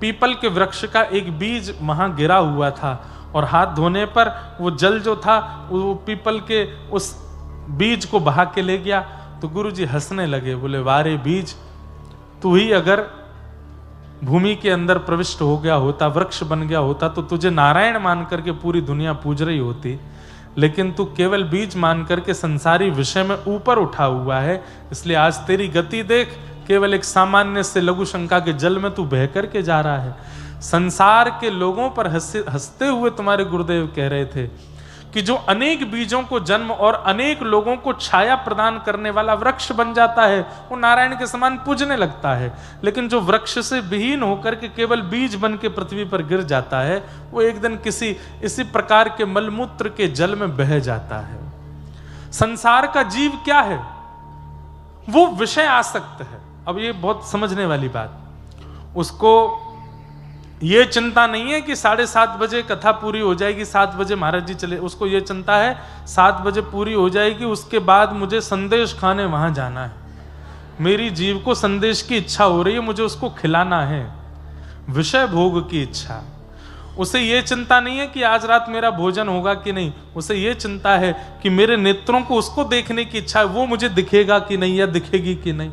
पीपल के वृक्ष का एक बीज वहां गिरा हुआ था और हाथ धोने पर वो जल जो था वो पीपल के उस बीज को बहा के ले गया। तो गुरुजी हंसने लगे, बोले वारे बीज, तू ही अगर भूमि के अंदर प्रविष्ट हो गया होता, वृक्ष बन गया होता, तो तुझे नारायण मान करके पूरी दुनिया पूज रही होती। लेकिन तू केवल बीज मान करके संसारी विषय में ऊपर उठा हुआ है, इसलिए आज तेरी गति देख, केवल एक सामान्य से लघु शंका के जल में तू बह करके जा रहा है। संसार के लोगों पर हंसते हुए तुम्हारे गुरुदेव कह रहे थे कि जो अनेक बीजों को जन्म और अनेक लोगों को छाया प्रदान करने वाला वृक्ष बन जाता है, वो नारायण के समान पूजने लगता है। लेकिन जो वृक्ष से विहीन होकर के केवल बीज बन के पृथ्वी पर गिर जाता है, वो एक दिन किसी इसी प्रकार के मलमूत्र के जल में बह जाता है। संसार का जीव क्या है, वो विषय आसक्त है। अब ये बहुत समझने वाली बात, उसको ये चिंता नहीं है कि 7:30 बजे कथा पूरी हो जाएगी, 7 बजे महाराज जी चले, उसको ये चिंता है 7 बजे पूरी हो जाएगी, उसके बाद मुझे संदेश खाने वहां जाना है, मेरी जीव को संदेश की इच्छा हो रही है, मुझे उसको खिलाना है, विषय भोग की इच्छा। उसे ये चिंता नहीं है कि आज रात मेरा भोजन होगा कि नहीं, उसे ये चिंता है कि मेरे नेत्रों को उसको देखने की इच्छा है, वो मुझे दिखेगा कि नहीं या दिखेगी कि नहीं।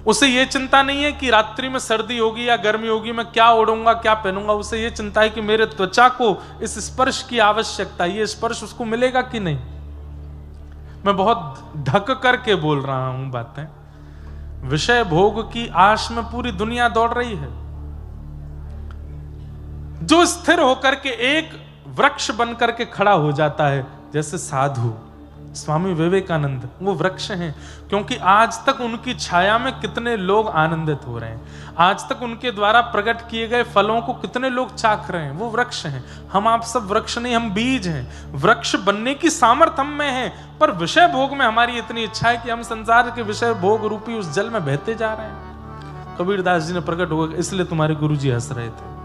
उसे यह चिंता नहीं है कि रात्रि में सर्दी होगी या गर्मी होगी, मैं क्या ओढ़ूंगा क्या पहनूंगा। उसे यह चिंता है कि मेरे त्वचा को इस स्पर्श की आवश्यकता, ये स्पर्श उसको मिलेगा कि नहीं। मैं बहुत ढक करके बोल रहा हूं बातें। विषय भोग की आश में पूरी दुनिया दौड़ रही है। जो स्थिर होकर के एक वृक्ष बन करके खड़ा हो जाता है, जैसे साधु स्वामी विवेकानंद, वो वृक्ष हैं, क्योंकि आज तक उनकी छाया में कितने लोग आनंदित हो रहे हैं, आज तक उनके द्वारा प्रकट किए गए फलों को कितने लोग चाख रहे हैं, वो वृक्ष हैं। हम आप सब वृक्ष नहीं, हम बीज हैं। वृक्ष बनने की सामर्थ्य हम में है, पर विषय भोग में हमारी इतनी इच्छा है कि हम संसार के विषय भोग रूपी उस जल में बहते जा रहे हैं। कबीरदास जी ने प्रकट हो गया, इसलिए तुम्हारे गुरु जी हंस रहे थे।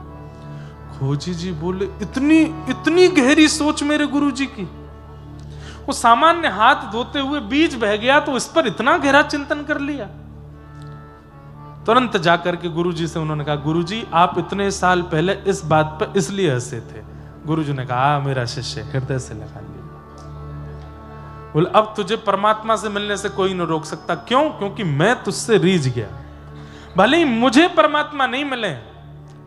खोजी जी बोले इतनी गहरी सोच मेरे गुरु जी की, वो सामान्य हाथ धोते हुए बीज बह गया तो इस पर इतना गहरा चिंतन कर लिया। तुरंत जाकर के गुरुजी से उन्होंने कहा, गुरुजी आप इतने साल पहले इस बात पर इसलिए हंसे थे। गुरुजी ने कहा मेरा शिष्य, हृदय से लगा लिया। बोले अब तुझे परमात्मा से मिलने से कोई न रोक सकता। क्यों? क्योंकि मैं तुझसे रीझ गया। भले ही मुझे परमात्मा नहीं मिले,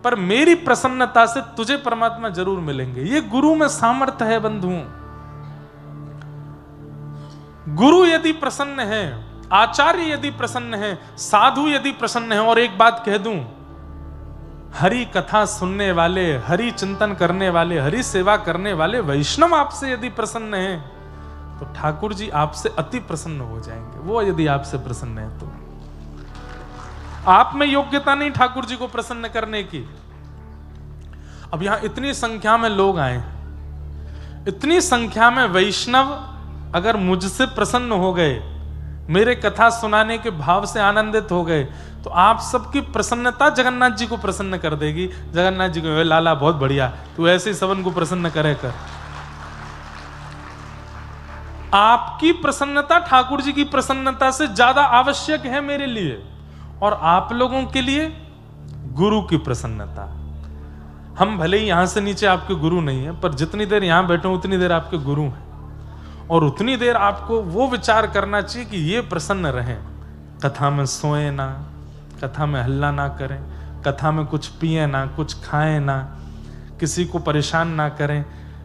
पर मेरी प्रसन्नता से तुझे परमात्मा जरूर मिलेंगे। ये गुरु में सामर्थ्य है बंधुओं। गुरु यदि प्रसन्न है, आचार्य यदि प्रसन्न है, साधु यदि प्रसन्न है, और एक बात कह दूं, हरि कथा सुनने वाले, हरि चिंतन करने वाले, हरि सेवा करने वाले वैष्णव आपसे यदि प्रसन्न है, तो ठाकुर जी आपसे अति प्रसन्न हो जाएंगे। वो यदि आपसे प्रसन्न है तो आप में योग्यता नहीं ठाकुर जी को प्रसन्न करने की। अब यहां इतनी संख्या में लोग आए, इतनी संख्या में वैष्णव अगर मुझसे प्रसन्न हो गए, मेरे कथा सुनाने के भाव से आनंदित हो गए, तो आप सबकी प्रसन्नता जगन्नाथ जी को प्रसन्न कर देगी। जगन्नाथ जी को, लाला बहुत बढ़िया, तू ऐसे ही सबन को प्रसन्न करे कर। आपकी प्रसन्नता ठाकुर जी की प्रसन्नता से ज्यादा आवश्यक है मेरे लिए, और आप लोगों के लिए गुरु की प्रसन्नता। हम भले ही यहां से नीचे आपके गुरु नहीं है, पर जितनी देर यहां बैठे उतनी देर आपके गुरु हैं। और उतनी देर आपको वो विचार करना चाहिए कि ये प्रसन्न रहें, कथा में सोए ना, कथा में हल्ला ना करें, कथा में कुछ पिए ना, कुछ खाएं ना, किसी को परेशान ना करें,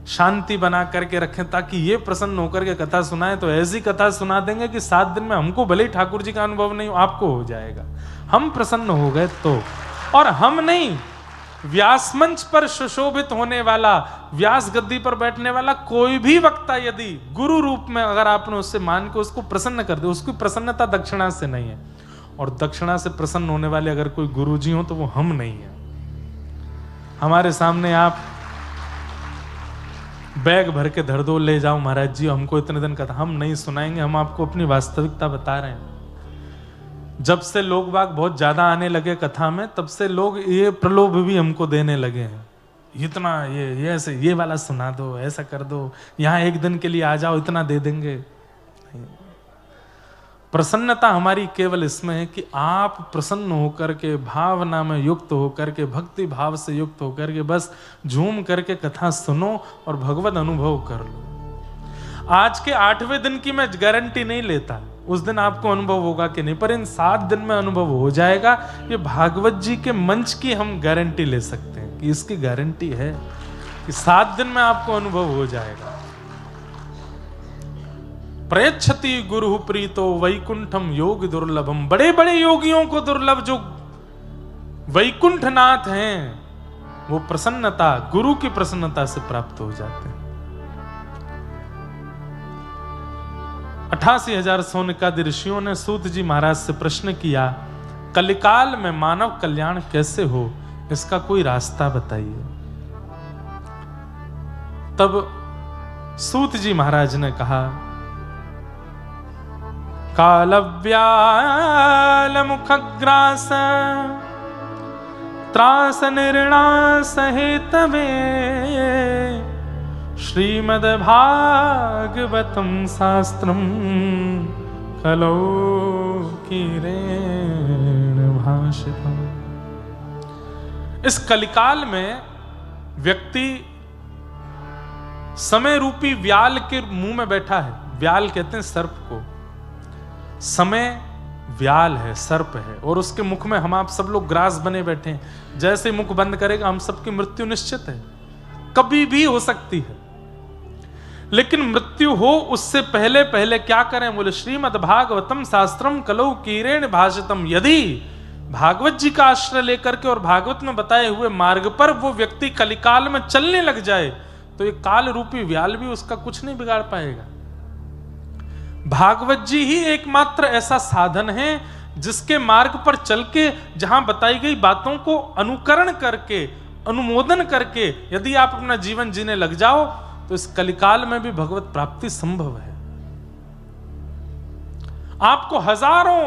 शांति बना करके रखें, ताकि ये प्रसन्न होकर के कथा सुनाएं। तो ऐसी कथा सुना देंगे कि 7 दिन में हमको भले ही ठाकुर जी का अनुभव नहीं हो, आपको हो जाएगा। हम प्रसन्न हो गए तो, और हम नहीं, व्यास मंच पर सुशोभित होने वाला, व्यास गद्दी पर बैठने वाला कोई भी वक्ता यदि गुरु रूप में अगर आपने उससे मान के उसको प्रसन्न कर दे, उसकी प्रसन्नता दक्षिणा से नहीं है। और दक्षिणा से प्रसन्न होने वाले अगर कोई गुरु जी हो तो वो हम नहीं है। हमारे सामने आप बैग भर के धर दो, ले जाओ महाराज जी हमको इतने दिन कथा, हम नहीं सुनाएंगे। हम आपको अपनी वास्तविकता बता रहे हैं। जब से लोग बाग बहुत ज्यादा आने लगे कथा में, तब से लोग ये प्रलोभ भी हमको देने लगे हैं, इतना ये ऐसे ये वाला सुना दो, ऐसा कर दो, यहाँ एक दिन के लिए आ जाओ, इतना दे देंगे। प्रसन्नता हमारी केवल इसमें है कि आप प्रसन्न होकर के, भावना में युक्त होकर के, भक्ति भाव से युक्त होकर के बस झूम करके कथा सुनो और भगवत अनुभव कर लो। आज के 8वें दिन की मैं गारंटी नहीं लेता उस दिन आपको अनुभव होगा कि नहीं, पर इन 7 दिन में अनुभव हो जाएगा। ये भागवत जी के मंच की हम गारंटी ले सकते हैं कि इसकी गारंटी है कि 7 दिन में आपको अनुभव हो जाएगा। प्रयच्छति गुरु प्रीतो वैकुंठम योग दुर्लभम। बड़े बड़े योगियों को दुर्लभ जो वैकुंठनाथ हैं, वो प्रसन्नता गुरु की प्रसन्नता से प्राप्त हो जाते हैं। 88,000 सोनकादि ऋषियों ने सूत जी महाराज से प्रश्न किया, कलिकाल में मानव कल्याण कैसे हो, इसका कोई रास्ता बताइए। तब सूत जी महाराज ने कहा, कालव्याल मुखग्रास त्रास निर्णा सहेतवे श्रीमद् भागवतम शास्त्रम कलौ कीरेण भाषितम्। इस कलिकाल में व्यक्ति समय रूपी व्याल के मुंह में बैठा है। व्याल कहते हैं सर्प को। समय व्याल है, सर्प है, और उसके मुख में हम आप सब लोग ग्रास बने बैठे हैं। जैसे मुख बंद करेगा हम सबकी मृत्यु निश्चित है, कभी भी हो सकती है। लेकिन मृत्यु हो उससे पहले पहले क्या करें? बोले श्रीमद् भागवतम शास्त्रम कलौ कीरेण भाषितम। यदि भागवत जी का आश्रय लेकर के और भागवत में बताए हुए मार्ग पर वो व्यक्ति कलिकाल में चलने लग जाए तो ये काल रूपी व्याल भी उसका कुछ नहीं बिगाड़ पाएगा। भागवत जी ही एकमात्र ऐसा साधन है जिसके मार्ग पर चल के जहां बताई गई बातों को अनुकरण करके, अनुमोदन करके यदि आप अपना जीवन जीने लग जाओ तो इस कलिकाल में भी भगवत प्राप्ति संभव है। आपको हजारों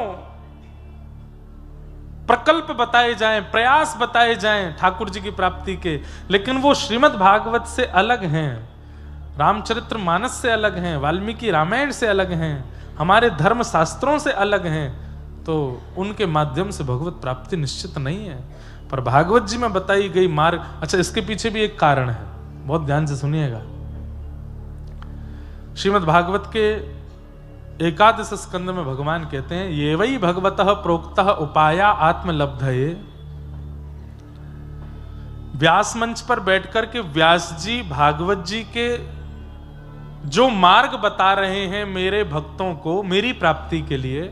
प्रकल्प बताए जाएं, प्रयास बताए जाएं ठाकुर जी की प्राप्ति के, लेकिन वो श्रीमद् भागवत से अलग हैं, रामचरित्र मानस से अलग हैं, वाल्मीकि रामायण से अलग हैं, हमारे धर्म शास्त्रों से अलग हैं, तो उनके माध्यम से भगवत प्राप्ति निश्चित नहीं है। पर भागवत जी में बताई गई मार्ग, अच्छा इसके पीछे भी एक कारण है, बहुत ध्यान से सुनिएगा। श्रीमद् भागवत के 11 स्कंद में भगवान कहते हैं, ये वही भगवतः प्रोक्तः उपाया आत्मलब्धये। व्यास मंच पर बैठकर के व्यास जी भागवत जी के जो मार्ग बता रहे हैं मेरे भक्तों को मेरी प्राप्ति के लिए,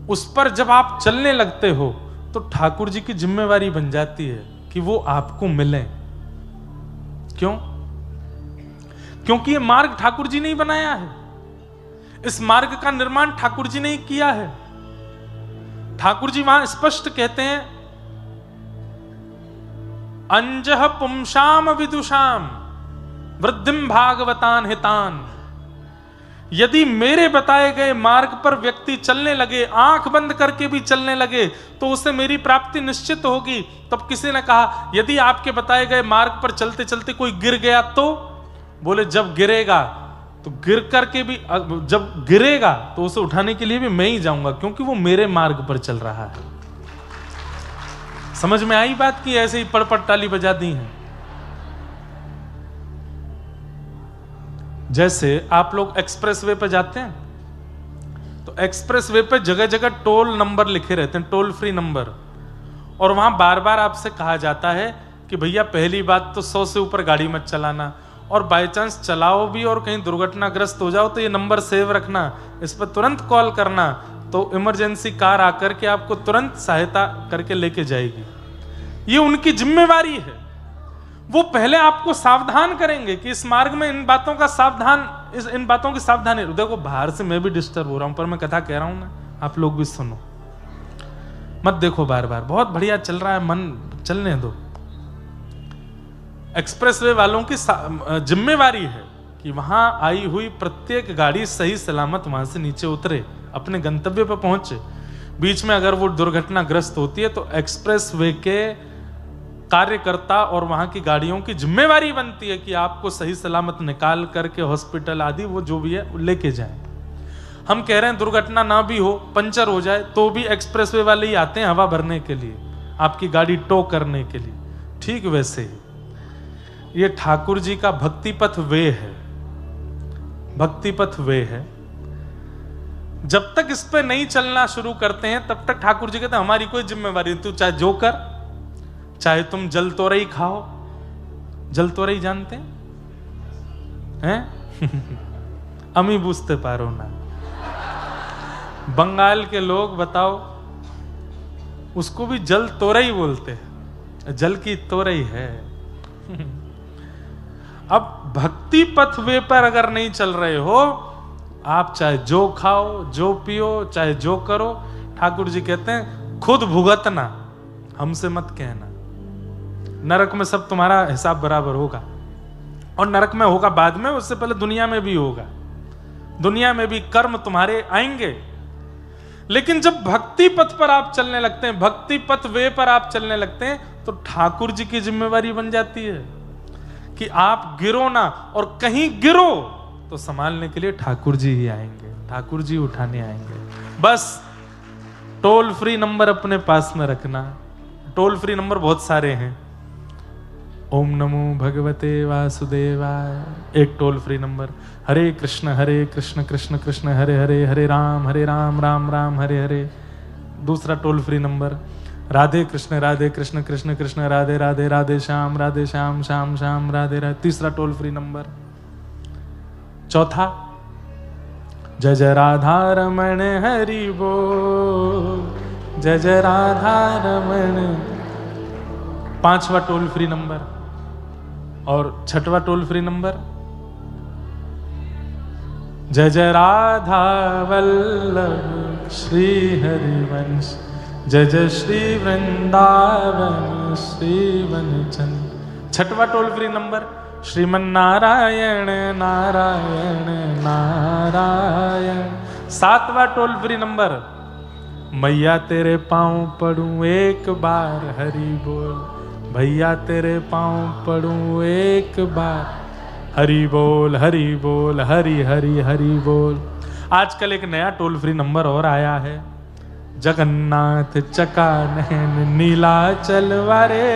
उस पर जब आप चलने लगते हो तो ठाकुर जी की जिम्मेवारी बन जाती है कि वो आपको मिलें। क्यों? क्योंकि ये मार्ग ठाकुर जी ने ही बनाया है। इस मार्ग का निर्माण ठाकुर जी ने ही किया है। ठाकुर जी वहां स्पष्ट कहते हैं, अंजह पुंसाम विदुषाम वृद्धिम भागवतान हितान। यदि मेरे बताए गए मार्ग पर व्यक्ति चलने लगे, आंख बंद करके भी चलने लगे, तो उसे मेरी प्राप्ति निश्चित होगी। तब किसी ने कहा, यदि आपके बताए गए मार्ग पर चलते चलते कोई गिर गया तो? बोले जब गिरेगा तो गिर करके भी, जब गिरेगा तो उसे उठाने के लिए भी मैं ही जाऊंगा, क्योंकि वो मेरे मार्ग पर चल रहा है। समझ में आई बात की? ऐसे ही पड़पड़ ताली बजा दी है। जैसे आप लोग एक्सप्रेसवे पे जाते हैं तो एक्सप्रेसवे पे जगह जगह टोल नंबर लिखे रहते हैं, टोल फ्री नंबर, और वहां बार बार आपसे कहा जाता है कि भैया पहली बात तो 100 से ऊपर गाड़ी मत चलाना, और बाय चांस चलाओ भी और कहीं दुर्घटनाग्रस्त हो जाओ तो ये नंबर सेव रखना, इस पर तुरंत कॉल करना, तो इमरजेंसी कार आकर के आपको तुरंत सहायता करके लेके जाएगी। ये उनकी जिम्मेवारी है। वो पहले आपको सावधान करेंगे कि इस मार्ग में इन बातों का सावधान, इन बातों की सावधानी। देखो बाहर से मैं भी डिस्टर्ब हो रहा हूं, पर मैं कथा कह रहा हूं ना, आप लोग भी सुनो, मत देखो बार बार, बहुत बढ़िया चल रहा है, मन चलने दो। एक्सप्रेसवे वालों की जिम्मेवारी है कि वहां आई हुई प्रत्येक गाड़ी सही सलामत वहां से नीचे उतरे, अपने गंतव्य पर पहुंचे। बीच में अगर वो दुर्घटनाग्रस्त होती है तो एक्सप्रेसवे के कार्यकर्ता और वहां की गाड़ियों की जिम्मेवारी बनती है कि आपको सही सलामत निकाल करके हॉस्पिटल आदि वो जो भी है लेके जाएं। हम कह रहे हैं दुर्घटना ना भी हो, पंचर हो जाए तो भी एक्सप्रेसवे वाले ही आते हैं हवा भरने के लिए, आपकी गाड़ी टो करने के लिए। ठीक वैसे ही ये ठाकुर जी का भक्ति पथ वे है, भक्ति पथ वे है। जब तक इस पे नहीं चलना शुरू करते हैं तब तक ठाकुर जी कहते हैं हमारी कोई जिम्मेवारी नहीं, तू चाहे जो कर, चाहे तुम जल तोरई खाओ। जल तोरई जानते हैं? अमी बूझते पारो ना। बंगाल के लोग बताओ, उसको भी जल तोरई बोलते हैं, जल की तोरई है। अब भक्ति पथ वे पर अगर नहीं चल रहे हो, आप चाहे जो खाओ, जो पियो, चाहे जो करो, ठाकुर जी कहते हैं खुद भुगतना, हमसे मत कहना। नरक में सब तुम्हारा हिसाब बराबर होगा, और नरक में होगा बाद में, उससे पहले दुनिया में भी होगा। दुनिया में भी कर्म तुम्हारे आएंगे। लेकिन जब भक्ति पथ पर आप चलने लगते हैं, भक्ति पथ वे पर आप चलने लगते हैं, तो ठाकुर जी की जिम्मेवारी बन जाती है कि आप गिरो ना, और कहीं गिरो तो संभालने के लिए ठाकुर जी ही आएंगे, ठाकुर जी उठाने आएंगे। बस टोल फ्री नंबर अपने पास में रखना। टोल फ्री नंबर बहुत सारे हैं। ओम नमो भगवते वासुदेवाय एक टोल फ्री नंबर, हरे कृष्ण कृष्ण कृष्ण हरे हरे, हरे राम राम राम हरे हरे। दूसरा toll free number, Radhe Krishna Krishna Krishna Radhe Radhe, Radhe Shyam Shyam Shyam Radhe Radhe. तीसरा टोल फ्री नंबर। चौथा, जय जय राधा रमण हरि बोल, जय जय राधा रमण। पांचवा टोल फ्री नंबर। और छठवा टोल फ्री नंबर, जय जय राधा वल्लभ श्री हरिवंश, जय जय श्री वृंदावन श्री वनचंद। छठवा toll free number, Shriman Narayan Narayan Narayan. सातवां टोल फ्री नंबर, मैया तेरे पांव पड़ूं एक बार हरि बोल, भैया तेरे पांव पड़ूं एक बार हरि बोल हरि हरि हरि बोल। आजकल एक नया टोल फ्री नंबर और आया है, जगन्नाथ चका नैन नीलाचल वारे,